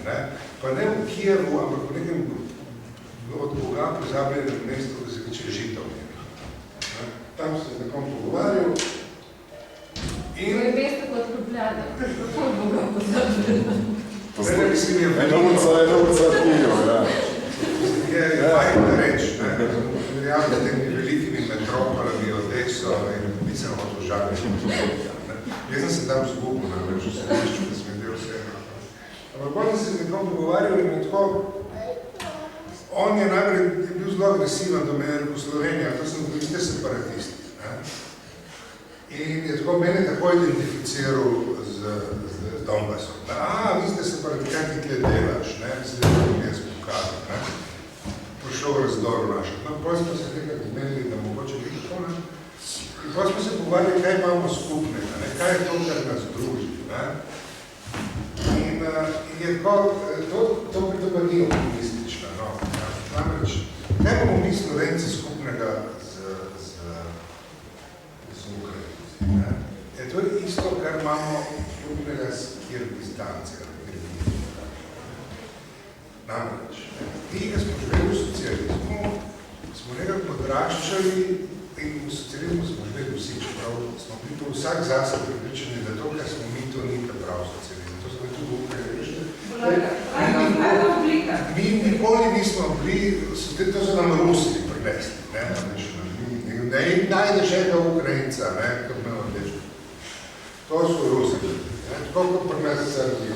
pa ne v Kijevu, ampak v nekem od Boga pozabljenem mestu, da se reče Žitovlje. Tam se z nekom pogovarjal. To je mesto kot Ljubljana, kako od Boga pozabljenem. Ne, mislim, je veliko. Enovica Kijev, ja. Je majhna reč, verjamem, da temi velikimi metropolami Odeso in mislim od Užave. Jaz sem se tam zgubil, namreč v središču, da sem del vse. Ampak potem se z nekom pogovarjal in tako, on je najprej bil zelo agresiven do mene v Sloveniji, to sem bil iste separatisti. In je tako mene tako identificiral z Donbasom. Vi ste separatikanti, ki delaš, se da bi jaz pokazal. Prišel razdor našel. Potem smo se nekaj zmenili, da mogoče bi tako, in potem smo se pogovarjali, kaj imamo skupnega, kaj je to, kar nas druži. In je tako, to pa ni optimistično. Namreč, kaj imamo mi Slovenci skupnega z Ukrajinci? To je isto, kar imamo skupnega s Kirgistanci. Namreč, ti, ki smo živeli v socializmu, smo nekako odraščali in v socializmu smo živeli vsi, čeprav smo bili pa vsak zase pripričani, da to, kar smo mi, to ni ta prav socializm. To smo tudi v Ukrajini. Mi nikoli nismo bili, to so nam Rusi prinesli. Ne najdeš enega Ukrajinca, kot me odlečo. To so Rusi. Tako kot pri nas Srbiji,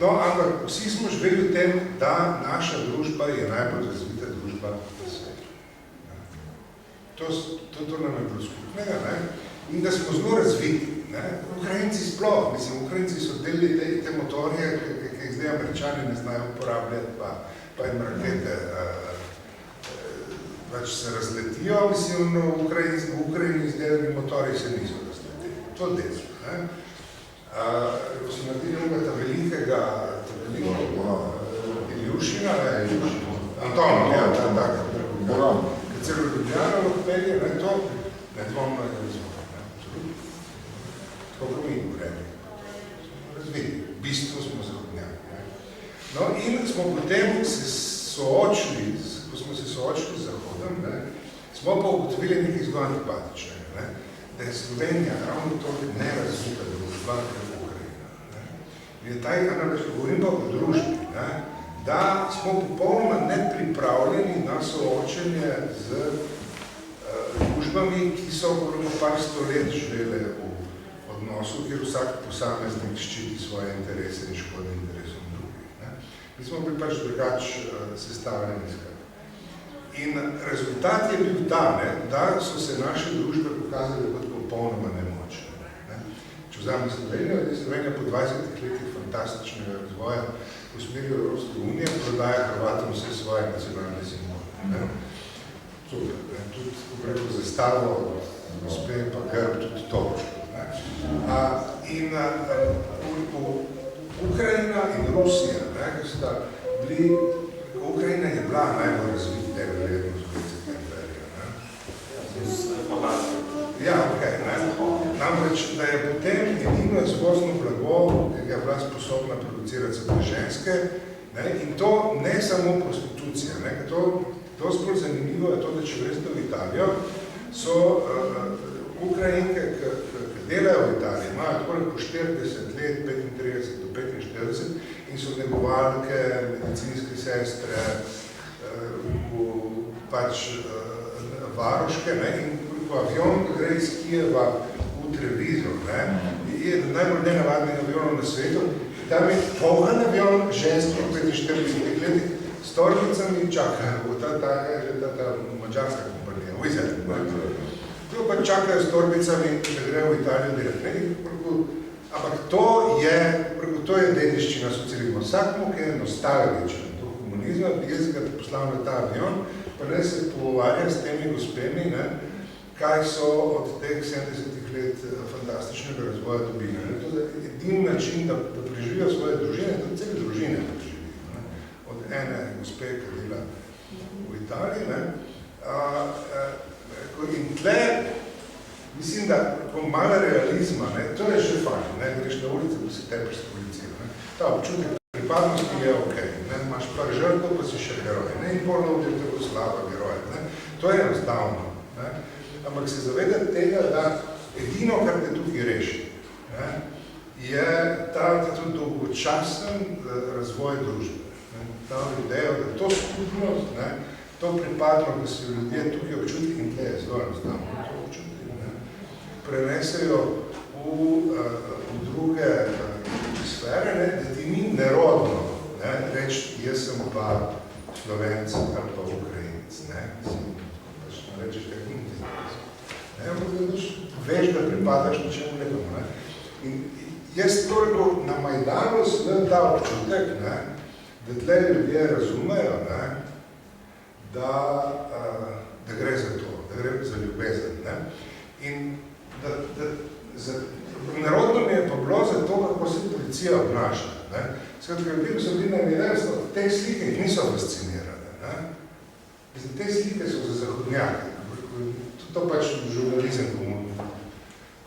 No, ampak vsi smo živeli v tem, da naša družba je najbolj razvita družba v svetu. To nam je bilo skupnega, in da smo zelo razviti. Ukrajinci sploh, Ukrajinci so delili te motorje, ki jih zdaj Američani ne znajo uporabljati, pa jim rakete pač se razletijo, v Ukrajini izdelani motorji se niso razletili. To dejstvo. Ko so naredili ta velikega Iljušina, Anton, ki celo Ljubljana odpelje, to nedvomno je razvoj. Tako kot mi vredi. Razvidi. V bistvu smo zahodnjaki. No in smo potem se soočili, ko smo se soočili z Zahodom, smo pa ugotovili nekaj zelo antipatičnega, da je Slovenija ravno to nerazvita družba, kot je Ukrajina. Je ta, govorim pa o družbi, da smo popolnoma nepripravljeni na soočenje z družbami, ki so okrog par stolet živele v odnosu, kjer vsak posameznik ščiti svoje interese in škode interesom drugih. Mi smo bili pač drugač sestavljeni skrat. In rezultat je bil ta, da so se naše družbe pokazali kot popolnoma nemočne. Če vzamem Slovenijo, je Slovenija po 20 letih fantastičnega razvoja v smeri Evropske unije prodaja Hrvatom vse svoje nacionalne simbole. Super, tudi preko zastavo, gospe pa grb, tudi to. In Ukrajina in Rusija, ki sta bili, Ukrajina je bila najbolj razvit del vredno zgodicega imperija. Ja, okej. Namreč, da je potem edino izvozno blago, ki je bila sposobna producirati se ženske, in to ne samo prostitucija, to dosti bolj zanimivo je to, da če greste v Italijo, so Ukrajinke, ki delajo v Italiji, imajo tako po 40 let, 35 do 45 in so negovalke, medicinske sestre, pač varuške, ne, in po avion, ki gre iz Kijeva v Trevizo, ne, je najbolj nenavadnih avionov na svetu. Tam je poln avion ženskih 45 letih s torbicami čakajo, ta mađarska kompanija, Wizard. To pa čakajo s torbicami, da gre v Italijo delati. Ampak to je dediščina socializma. Vsakmu, ki je nostalgičen do komunizma, jaz ga poslal na ta avion, pa ne se pogovarja s temi gospemi, ne, kaj so od teh 70 let fantastičnega razvoja dobili. To je edini način, da preživijo svoje družine, da cele družine preživijo. Od ene gospe, ki dela v Italiji. Ne. In tle, mislim, da malo realizma, ne, to je že fajn, ne, greš na ulici, pa si tepeš s policijo. Ne. Ta občutek pripadnosti je okej, ne, imaš par žrtev, pa si še heroj, ne, in polno vdje tako slava heroj, ne. To je enostavno, ne. Ampak se zavedati tega, da edino, kar te tukaj reši, ne, je ta dolgočasen razvoj družbe. Ne. Ta ideja, da to skupnost, ne, to pripadno, da se ljudje tukaj občutki in tle je zelo enostavno, to občutki, ne, prenesejo v druge sfere, ne, da ti ni nerodno, ne, reči, jaz sem pa Slovenc ali pa Ukrajinec, ne, rečeš, da ni ti ne, ampak veš, da pripadaš nečemu nekому, ne. In jaz toliko na Majdanu sem ta občutek, ne, da tle ljudje razumejo, ne, da gre za to, da gre za ljubezen, ne. In narodno mi je pa bilo za to, kako se policija obnaša, ne. Skratka, ljudje, ko so bili na univerzitetah, te slike jih niso fascinirane, ne. Mislim, te slike so za zahodnjake, to pač žurnalizem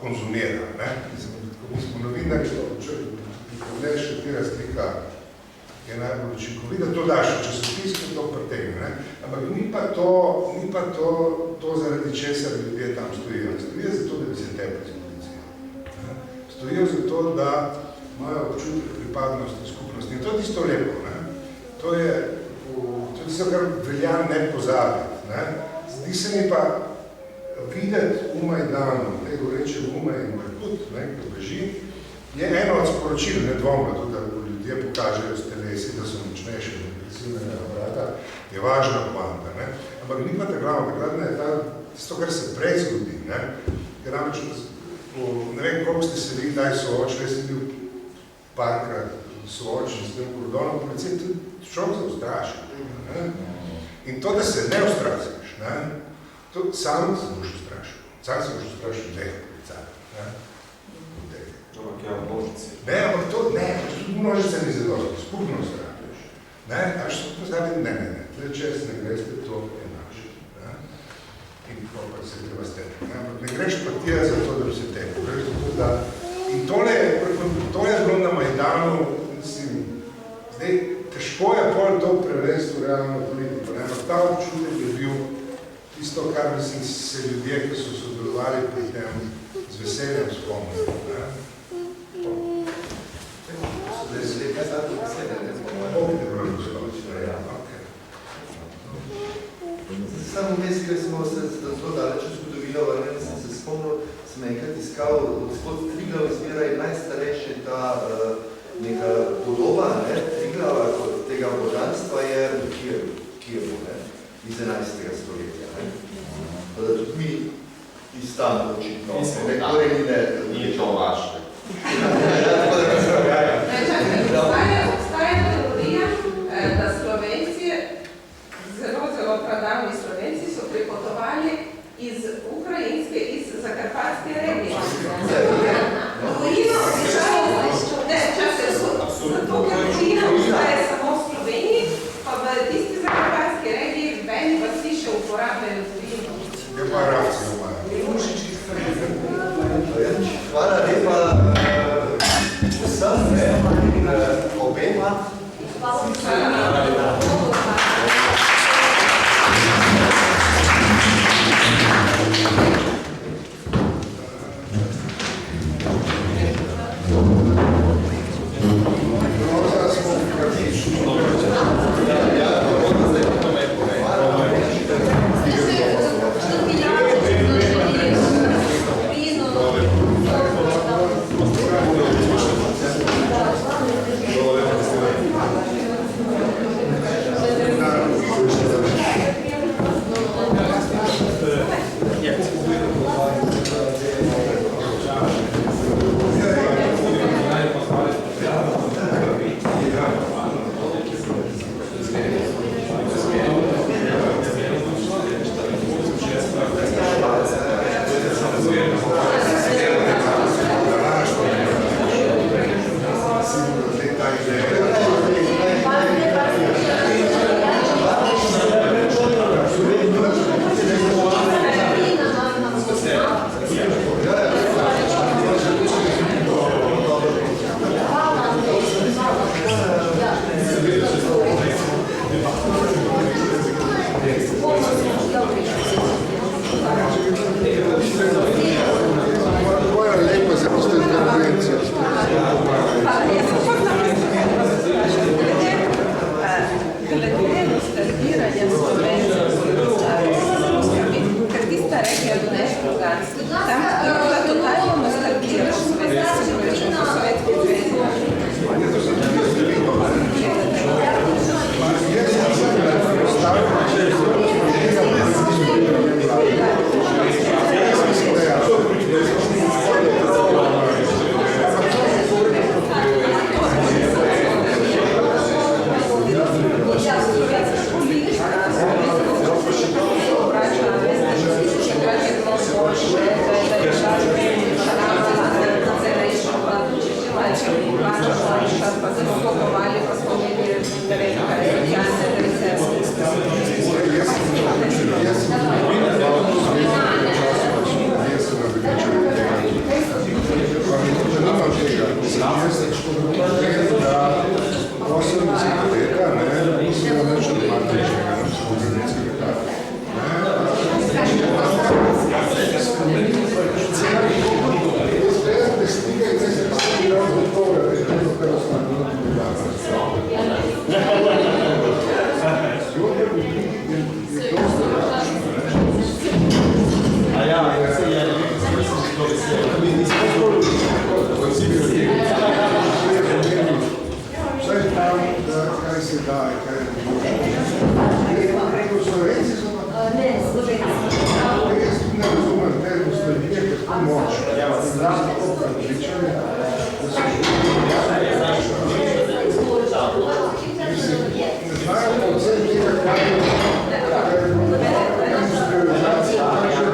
konzumira, ne. Ko smo novinari, ko gledaš, katera slika je najbolj učinkovita, to daš v časopisku, to pretegne, ne. Ampak ni pa to zaradi česar ljudje tam stojijo. Stojijo zato, da bi se tepli z policijo. Stojijo zato, da imajo občutek pripadnosti skupnosti. In to je tisto lepo, ne. To je tisto, kar velja ne pozabiti, ne. Zdi se mi pa videti v Majdanu, te goreče gume in Berkut, ne, ko beži, je eno od sporočil, nedvomno, tudi da ljudje pokažejo s telesi, da so močnejši od depresivnega aparata, je važna poanta, ne. Ampak ni pa ta glavna je ta, tisto, kar se prej zgodi, ne, ker namreč, ne vem, koliko ste se vi daj soočili, jaz sem bil parkrat soočen s tem kordonom policije, tudi šok za ustrašiti, ne. In to, da se ne ustrašiš, ne, to sam se boš ustrašil. Sam se boš ustrašil dveh policajev, ne. Ne, ampak to, ne, tudi množice ni zadosti, skupno ustrašiš. Ne, až skupno zabi, ne, tle čez ne greš, to je naš. Ne? In pa se treba stepiti. Ne, ampak ne greš pa tija za to, da bi se tepil. Greš za to, da... In to je bilo na Majdanu, mislim, zdaj, težko je pol to prevesti v realno politiko, ne, ampak ta občutek je bil tisto, kar mislim se ljudje, ki so sodelovali pri tem, z veseljem spomnili. Samo vmes, ker smo se zelo daleč v zgodovino vrnili, sem se spomnil, sem enkrat iskal, gospod Triglav izbira je najstarejši ta neka podoba, ne, Triglava kot tega božanstva je v Kijevu, ne, iz 11. stoletja. Ne. Pa da tudi mi iz tam očitno, nekore ni to vaše. Obstaja teorija, da Slovenci, zelo pradavni Slovenci, so pripotovali iz Ukrajinske, iz Zakarpatske regije. Zato, ker Ukrajina ostaje samo v Sloveniji, pa v tisti Zakarpatski regiji v meni vasi še uporabljajo vino. Je pa racija moja. Hvala lepa vsem, obema. Hvala lepa. prepričani, da so ne znajo pa vse tega, kaj je industrializacija, kaj je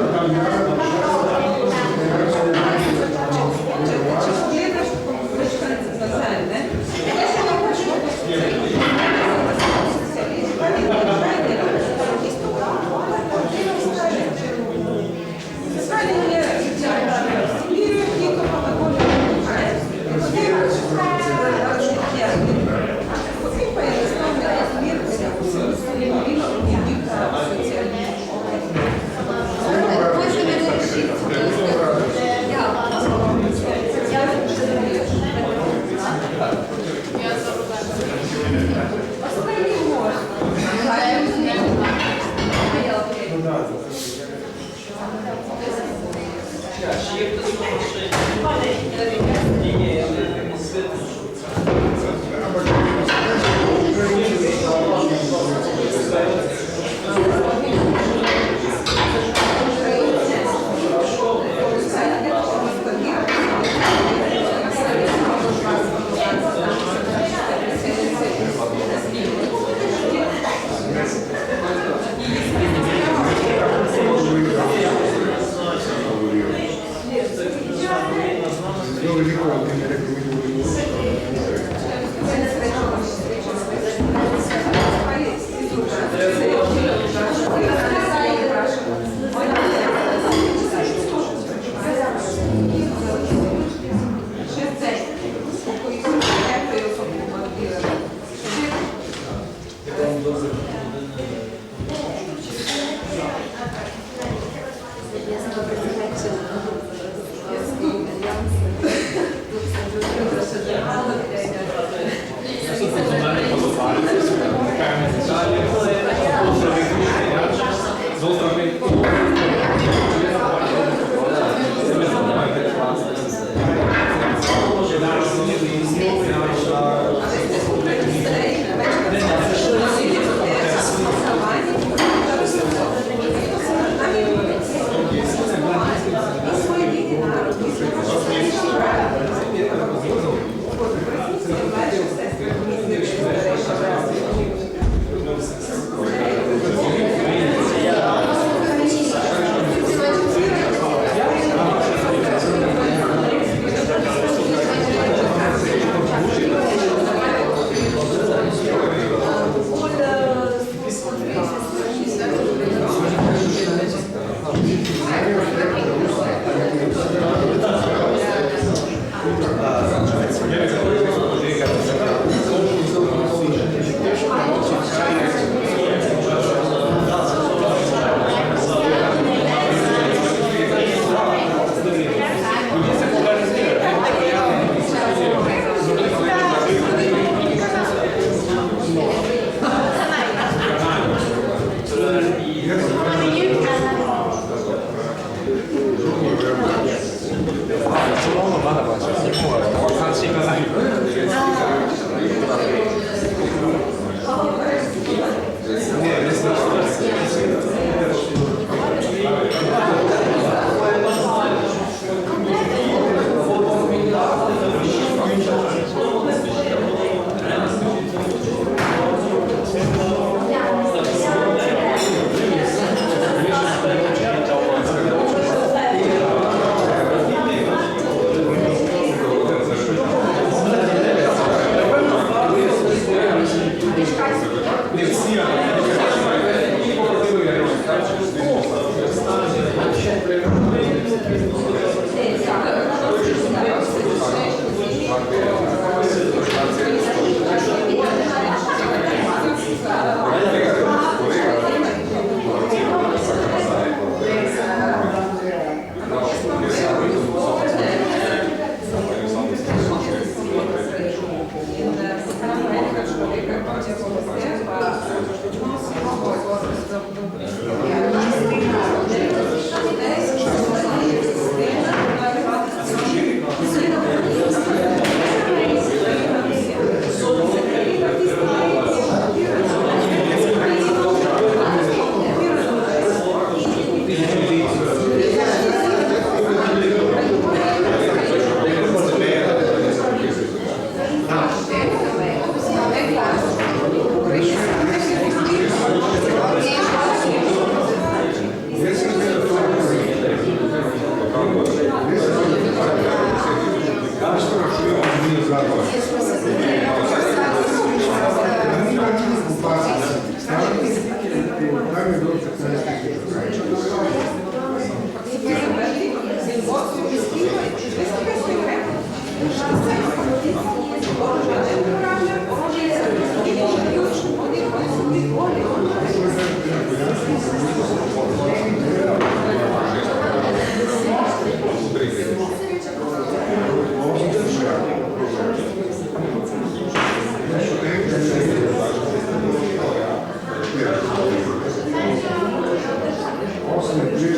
ne pride